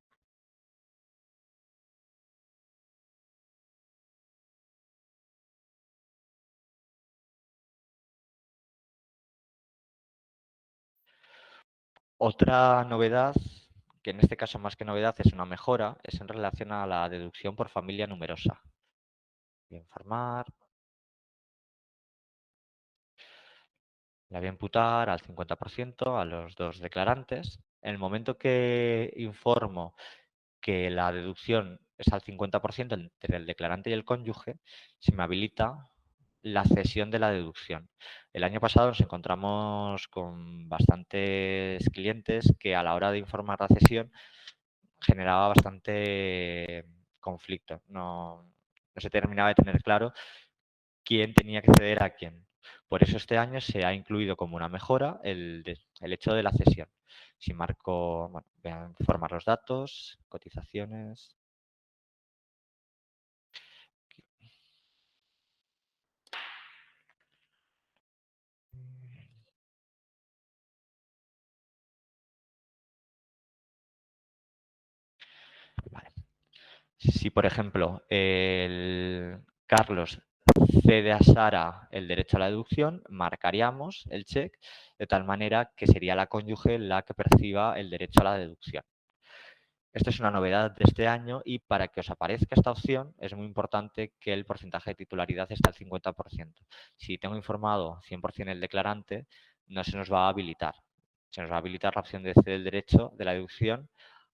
Otra novedad, que en este caso más que novedad es una mejora, es en relación a la deducción por familia numerosa. Voy a informar, la voy a imputar al 50% a los dos declarantes. En el momento que informo que la deducción es al 50% entre el declarante y el cónyuge, se me habilita la cesión de la deducción. El año pasado nos encontramos con bastantes clientes que a la hora de informar la cesión generaba bastante conflicto. No se terminaba de tener claro quién tenía que ceder a quién. Por eso este año se ha incluido como una mejora el hecho de la cesión. Si marco, bueno, voy a informar los datos, cotizaciones. Vale. Si, por ejemplo, el Carlos cede a Sara el derecho a la deducción, marcaríamos el check de tal manera que sería la cónyuge la que perciba el derecho a la deducción. Esto es una novedad de este año y para que os aparezca esta opción es muy importante que el porcentaje de titularidad esté al 50%. Si tengo informado 100% el declarante, no se nos va a habilitar. Se nos va a habilitar la opción de ceder el derecho de la deducción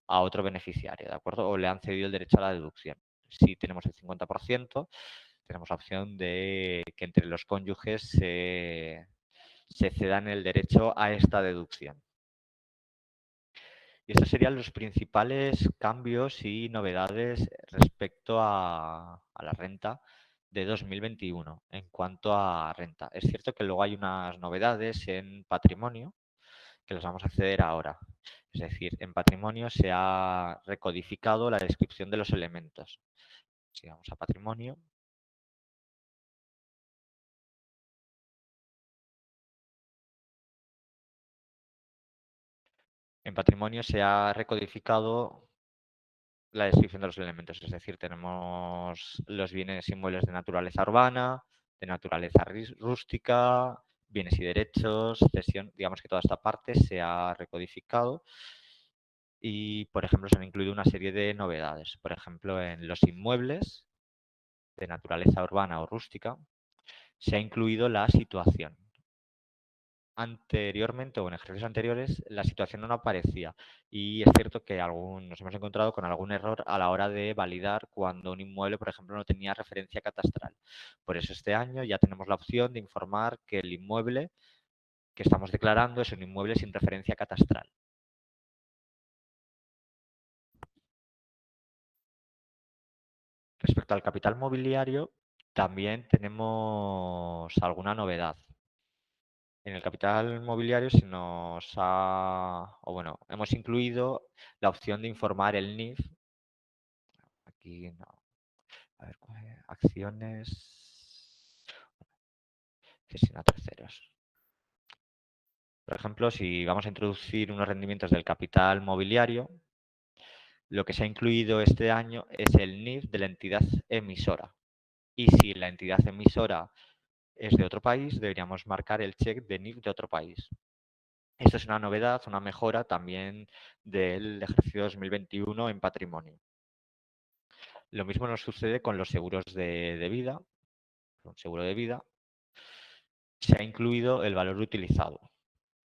a otro beneficiario, ¿de acuerdo? O le han cedido el derecho a la deducción. Si tenemos el 50%, tenemos la opción de que entre los cónyuges se cedan el derecho a esta deducción. Y estos serían los principales cambios y novedades respecto a la renta de 2021 en cuanto a renta. Es cierto que luego hay unas novedades en patrimonio que las vamos a acceder ahora. Es decir, en patrimonio se ha recodificado la descripción de los elementos. Si vamos a patrimonio, en patrimonio se ha recodificado la descripción de los elementos, es decir, tenemos los bienes inmuebles de naturaleza urbana, de naturaleza rústica, bienes y derechos, cesión, digamos que toda esta parte se ha recodificado y, por ejemplo, se han incluido una serie de novedades. Por ejemplo, en los inmuebles de naturaleza urbana o rústica se ha incluido la situación. Anteriormente o en ejercicios anteriores la situación no aparecía y es cierto que nos hemos encontrado con algún error a la hora de validar cuando un inmueble, por ejemplo, no tenía referencia catastral. Por eso este año ya tenemos la opción de informar que el inmueble que estamos declarando es un inmueble sin referencia catastral. Respecto al capital mobiliario, también tenemos alguna novedad. En el capital mobiliario hemos incluido la opción de informar el NIF. Aquí no. A ver, acciones. Cesión a terceros. Por ejemplo, si vamos a introducir unos rendimientos del capital mobiliario, lo que se ha incluido este año es el NIF de la entidad emisora. Y si la entidad emisora es de otro país, deberíamos marcar el check de NIF de otro país. Esto es una novedad, una mejora también del ejercicio 2021 en patrimonio. Lo mismo nos sucede con los seguros de vida. Un seguro de vida se ha incluido el valor utilizado.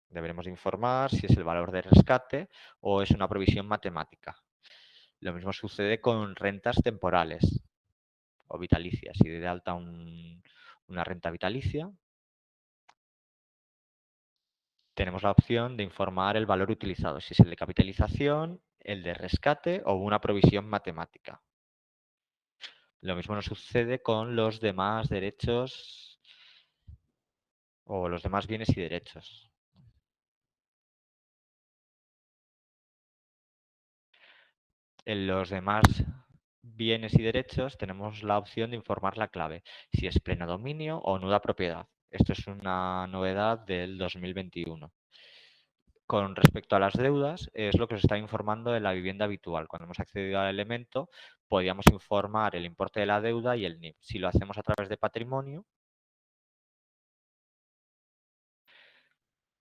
Deberemos informar si es el valor de rescate o es una provisión matemática. Lo mismo sucede con rentas temporales o vitalicias. Si de alta una renta vitalicia, tenemos la opción de informar el valor utilizado, si es el de capitalización, el de rescate o una provisión matemática. Lo mismo nos sucede con los demás derechos o los demás bienes y derechos. En los demás bienes y derechos tenemos la opción de informar la clave, si es pleno dominio o nuda propiedad. Esto es una novedad del 2021. Con respecto a las deudas, es lo que os está informando de la vivienda habitual. Cuando hemos accedido al elemento, podíamos informar el importe de la deuda y el NIF. Si lo hacemos a través de patrimonio,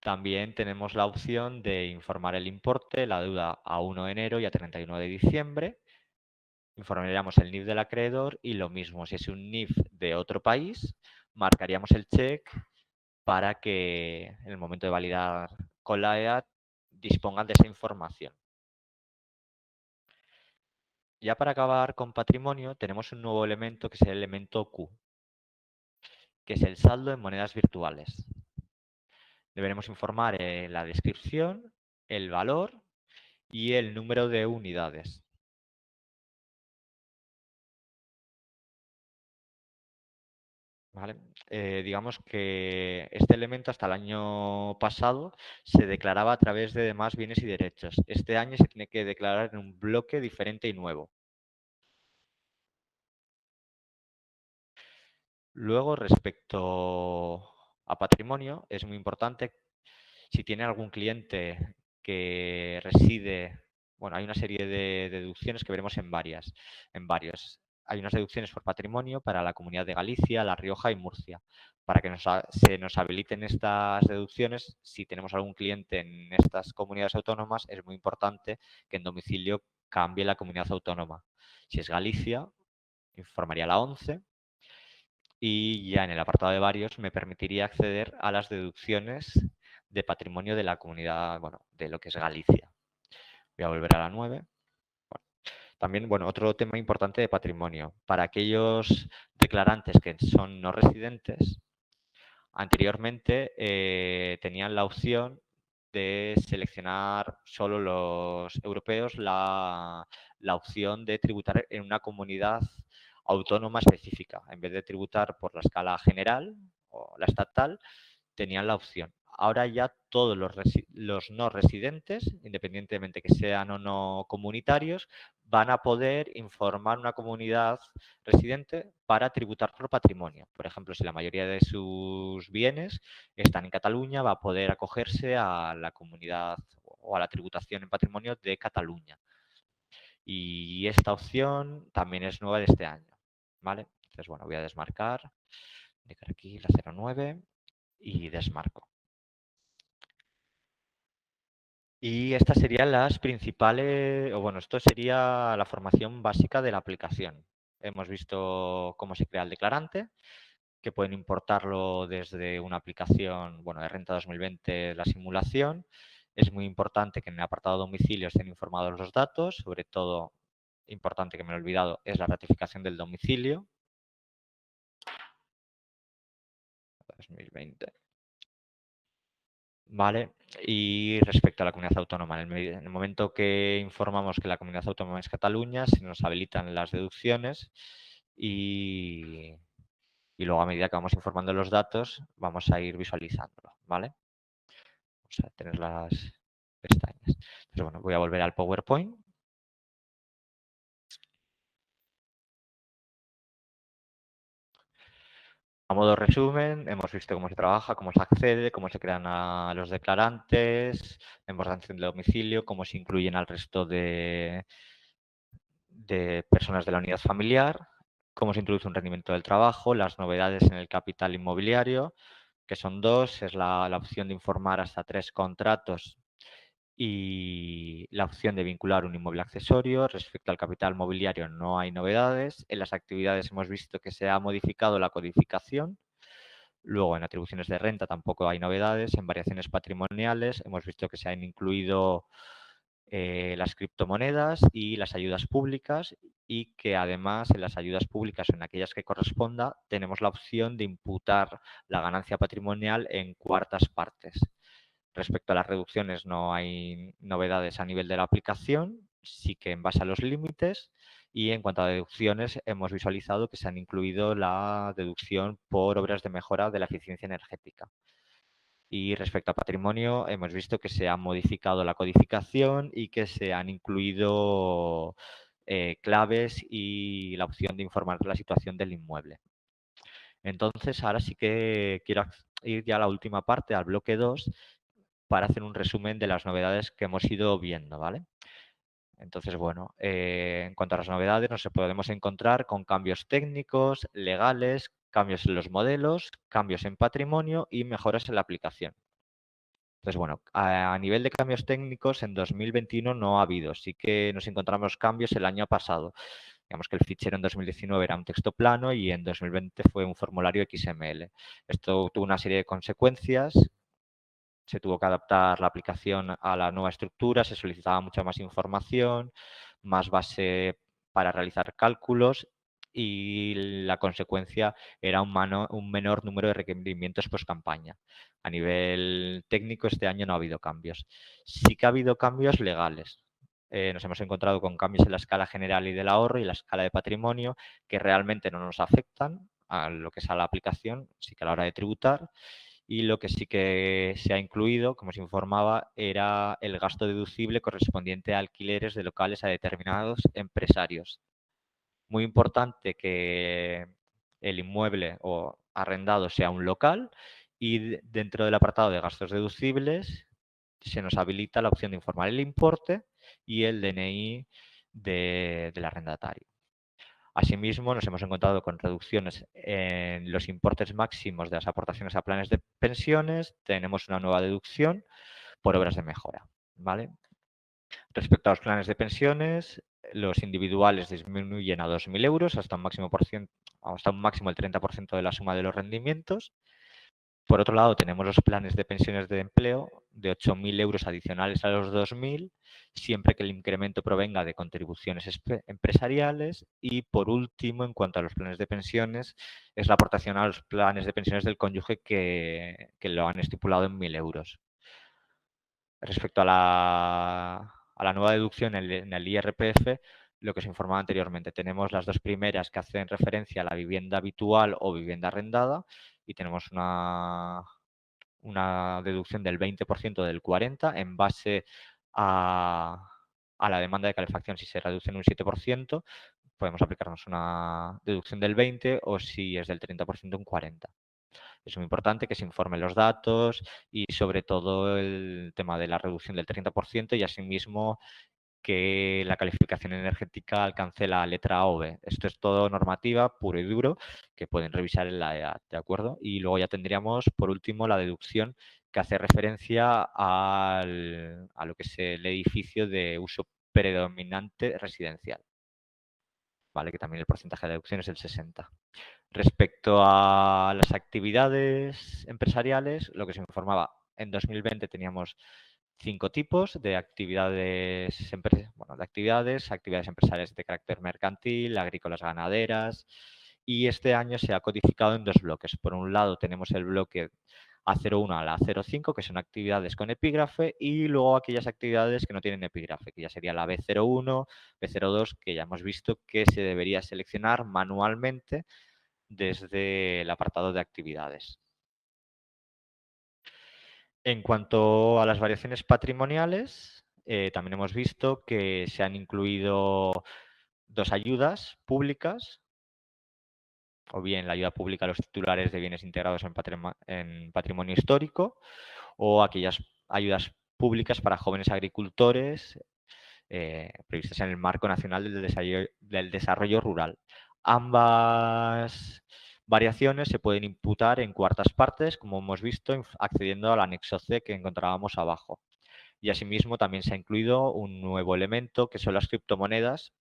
también tenemos la opción de informar el importe, la deuda a 1 de enero y a 31 de diciembre. Informaríamos el NIF del acreedor y lo mismo, si es un NIF de otro país, marcaríamos el check para que en el momento de validar con la EAT dispongan de esa información. Ya para acabar con patrimonio tenemos un nuevo elemento que es el elemento Q, que es el saldo en monedas virtuales. Deberemos informar la descripción, el valor y el número de unidades. ¿Vale? Digamos que este elemento hasta el año pasado se declaraba a través de demás bienes y derechos. Este año se tiene que declarar en un bloque diferente y nuevo. Luego, respecto a patrimonio, es muy importante si tiene algún cliente que reside, bueno, hay una serie de deducciones que veremos en varios. Hay unas deducciones por patrimonio para la Comunidad de Galicia, La Rioja y Murcia. Para que se nos habiliten estas deducciones, si tenemos algún cliente en estas comunidades autónomas, es muy importante que en domicilio cambie la comunidad autónoma. Si es Galicia, informaría la 11 y ya en el apartado de varios me permitiría acceder a las deducciones de patrimonio de la comunidad, bueno, de lo que es Galicia. Voy a volver a la 9. También, bueno, otro tema importante de patrimonio. Para aquellos declarantes que son no residentes, anteriormente tenían la opción de seleccionar solo los europeos la opción de tributar en una comunidad autónoma específica. En vez de tributar por la escala general o la estatal, tenían la opción. Ahora ya todos los no residentes, independientemente que sean o no comunitarios, van a poder informar una comunidad residente para tributar por patrimonio. Por ejemplo, si la mayoría de sus bienes están en Cataluña, va a poder acogerse a la comunidad o a la tributación en patrimonio de Cataluña. Y esta opción también es nueva de este año, ¿vale? Entonces, bueno, voy a desmarcar, dejar aquí la 09 y desmarco. Y estas serían las principales, o bueno, esto sería la formación básica de la aplicación. Hemos visto cómo se crea el declarante, que pueden importarlo desde una aplicación, bueno, de Renta 2020, la simulación. Es muy importante que en el apartado domicilio estén informados los datos, sobre todo, importante que me he olvidado, es la ratificación del domicilio. 2020. Vale, y respecto a la comunidad autónoma, en el momento que informamos que la comunidad autónoma es Cataluña, se nos habilitan las deducciones y luego a medida que vamos informando los datos, vamos a ir visualizándolo, ¿vale? Vamos a tener las pestañas. Entonces, bueno, voy a volver al PowerPoint. A modo resumen, hemos visto cómo se trabaja, cómo se accede, cómo se crean a los declarantes, la importancia del domicilio, cómo se incluyen al resto de personas de la unidad familiar, cómo se introduce un rendimiento del trabajo, las novedades en el capital inmobiliario, que son dos, es la opción de informar hasta 3 contratos y la opción de vincular un inmueble accesorio. Respecto al capital mobiliario no hay novedades. En las actividades hemos visto que se ha modificado la codificación. Luego, en atribuciones de renta tampoco hay novedades. En variaciones patrimoniales hemos visto que se han incluido las criptomonedas y las ayudas públicas y que además en las ayudas públicas o en aquellas que corresponda tenemos la opción de imputar la ganancia patrimonial en cuartas partes. Respecto a las reducciones no hay novedades a nivel de la aplicación, sí que en base a los límites. Y en cuanto a deducciones, hemos visualizado que se han incluido la deducción por obras de mejora de la eficiencia energética. Y respecto a patrimonio, hemos visto que se ha modificado la codificación y que se han incluido claves y la opción de informar la situación del inmueble. Entonces, ahora sí que quiero ir ya a la última parte, al bloque 2, para hacer un resumen de las novedades que hemos ido viendo, ¿vale? Entonces, bueno, en cuanto a las novedades, nos podemos encontrar con cambios técnicos, legales, cambios en los modelos, cambios en patrimonio y mejoras en la aplicación. Entonces, bueno, a nivel de cambios técnicos, en 2021 no ha habido. Sí que nos encontramos cambios el año pasado. Digamos que el fichero en 2019 era un texto plano y en 2020 fue un formulario XML. Esto tuvo una serie de consecuencias. Se tuvo que adaptar la aplicación a la nueva estructura, se solicitaba mucha más información, más base para realizar cálculos y la consecuencia era un menor número de requerimientos post campaña. A nivel técnico este año no ha habido cambios. Sí que ha habido cambios legales. Nos hemos encontrado con cambios en la escala general y del ahorro y la escala de patrimonio que realmente no nos afectan a lo que es a la aplicación, sí que a la hora de tributar. Y lo que sí que se ha incluido, como se informaba, era el gasto deducible correspondiente a alquileres de locales a determinados empresarios. Muy importante que el inmueble o arrendado sea un local y dentro del apartado de gastos deducibles se nos habilita la opción de informar el importe y el DNI del arrendatario. Asimismo, nos hemos encontrado con reducciones en los importes máximos de las aportaciones a planes de pensiones. Tenemos una nueva deducción por obras de mejora, ¿vale? Respecto a los planes de pensiones, los individuales disminuyen a 2.000 euros hasta un máximo del 30% de la suma de los rendimientos. Por otro lado, tenemos los planes de pensiones de empleo de 8.000 euros adicionales a los 2.000, siempre que el incremento provenga de contribuciones empresariales. Y por último, en cuanto a los planes de pensiones, es la aportación a los planes de pensiones del cónyuge que lo han estipulado en 1.000 euros. Respecto a la nueva deducción en el IRPF, lo que os informaba anteriormente, tenemos las dos primeras que hacen referencia a la vivienda habitual o vivienda arrendada y tenemos una deducción del 20% del 40% en base a la demanda de calefacción. Si se reduce en un 7%, podemos aplicarnos una deducción del 20% o si es del 30% un 40%. Es muy importante que se informen los datos y sobre todo el tema de la reducción del 30% y asimismo que la calificación energética alcance la letra A o B. Esto es todo normativa puro y duro que pueden revisar en la EA, ¿de acuerdo? Y luego ya tendríamos, por último, la deducción que hace referencia a lo que es el edificio de uso predominante residencial, ¿vale? Que también el porcentaje de deducción es el 60%. Respecto a las actividades empresariales, lo que se informaba, en 2020 teníamos 5 tipos de actividades, actividades empresariales de carácter mercantil, agrícolas, ganaderas, y este año se ha codificado en dos bloques. Por un lado tenemos el bloque A01 a la A05, que son actividades con epígrafe, y luego aquellas actividades que no tienen epígrafe, que ya sería la B01, B02, que ya hemos visto que se debería seleccionar manualmente desde el apartado de actividades. En cuanto a las variaciones patrimoniales, también hemos visto que se han incluido dos ayudas públicas, o bien la ayuda pública a los titulares de bienes integrados en patrimonio histórico, o aquellas ayudas públicas para jóvenes agricultores previstas en el Marco Nacional del Desarrollo Rural. Ambas variaciones se pueden imputar en cuartas partes, como hemos visto, accediendo al anexo C que encontrábamos abajo. Y asimismo también se ha incluido un nuevo elemento que son las criptomonedas,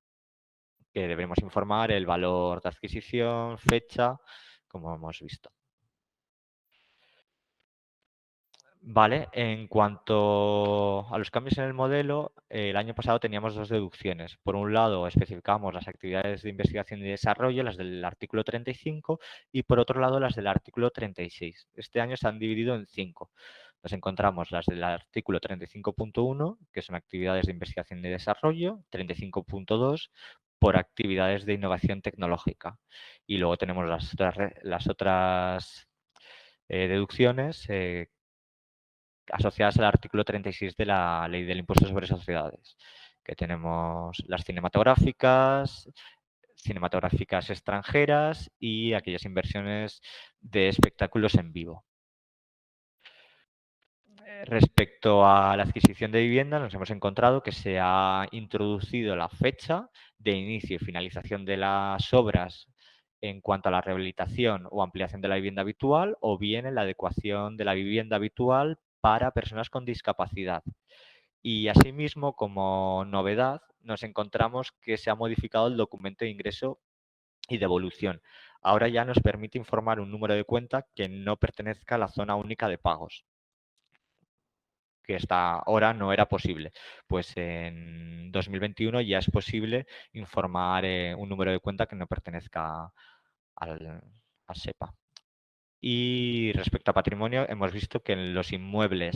que deberemos informar el valor de adquisición, fecha, como hemos visto. Vale, en cuanto a los cambios en el modelo, el año pasado teníamos dos deducciones. Por un lado, especificamos las actividades de investigación y desarrollo, las del artículo 35, y por otro lado, las del artículo 36. Este año se han dividido en 5. Nos encontramos las del artículo 35.1, que son actividades de investigación y desarrollo, 35.2 por actividades de innovación tecnológica. Y luego tenemos las otras deducciones asociadas al artículo 36 de la Ley del Impuesto sobre Sociedades, que tenemos las cinematográficas extranjeras y aquellas inversiones de espectáculos en vivo. Respecto a la adquisición de vivienda, nos hemos encontrado que se ha introducido la fecha de inicio y finalización de las obras en cuanto a la rehabilitación o ampliación de la vivienda habitual o bien en la adecuación de la vivienda habitual para personas con discapacidad. Y asimismo, como novedad, nos encontramos que se ha modificado el documento de ingreso y devolución. Ahora ya nos permite informar un número de cuenta que no pertenezca a la zona única de pagos, que hasta ahora no era posible. Pues en 2021 ya es posible informar un número de cuenta que no pertenezca al SEPA. Y respecto a patrimonio, hemos visto que en los inmuebles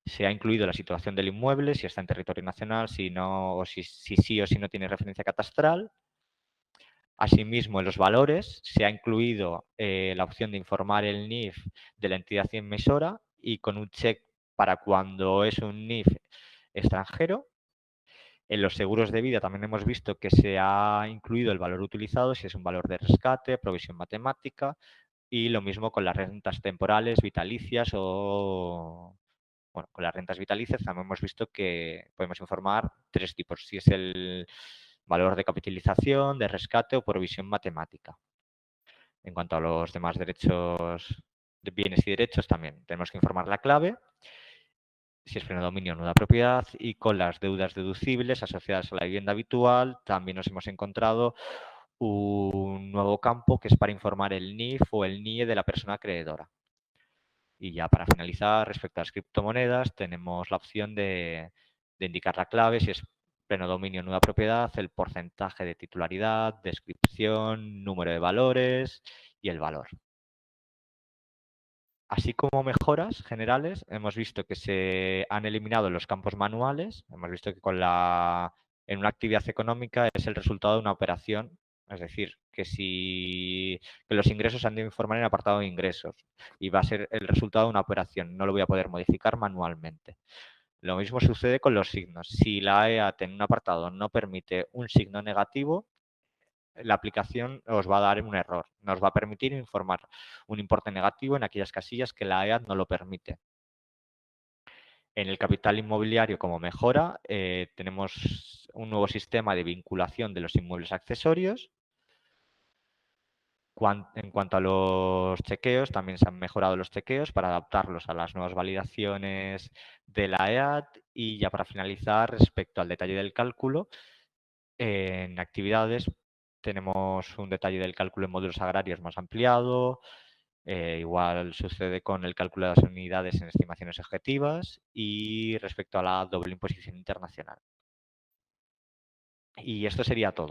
se ha incluido la situación del inmueble, si está en territorio nacional, si no, o si sí o si no tiene referencia catastral. Asimismo, en los valores se ha incluido la opción de informar el NIF de la entidad emisora y con un check para cuando es un NIF extranjero. En los seguros de vida también hemos visto que se ha incluido el valor utilizado, si es un valor de rescate, provisión matemática, y lo mismo con las rentas temporales, vitalicias o... Bueno, con las rentas vitalicias también hemos visto que podemos informar tres tipos, si es el valor de capitalización, de rescate o provisión matemática. En cuanto a los demás derechos, de bienes y derechos, también tenemos que informar la clave si es pleno dominio o nuda propiedad, y con las deudas deducibles asociadas a la vivienda habitual también nos hemos encontrado un nuevo campo que es para informar el NIF o el NIE de la persona acreedora. Y ya para finalizar, respecto a las criptomonedas, tenemos la opción de indicar la clave, si es pleno dominio o nuda propiedad, el porcentaje de titularidad, descripción, número de valores y el valor. Así como mejoras generales, hemos visto que se han eliminado los campos manuales, hemos visto que en una actividad económica es el resultado de una operación, es decir, que los ingresos se han de informar en el apartado de ingresos y va a ser el resultado de una operación, no lo voy a poder modificar manualmente. Lo mismo sucede con los signos. Si la EAT en un apartado no permite un signo negativo, la aplicación os va a dar un error. Nos va a permitir informar un importe negativo en aquellas casillas que la EAT no lo permite. En el capital inmobiliario, como mejora, tenemos un nuevo sistema de vinculación de los inmuebles accesorios. En cuanto a los chequeos, también se han mejorado los chequeos para adaptarlos a las nuevas validaciones de la EAT. Y ya para finalizar, respecto al detalle del cálculo, en actividades tenemos un detalle del cálculo en módulos agrarios más ampliado. Igual sucede con el cálculo de las unidades en estimaciones objetivas y respecto a la doble imposición internacional. Y esto sería todo.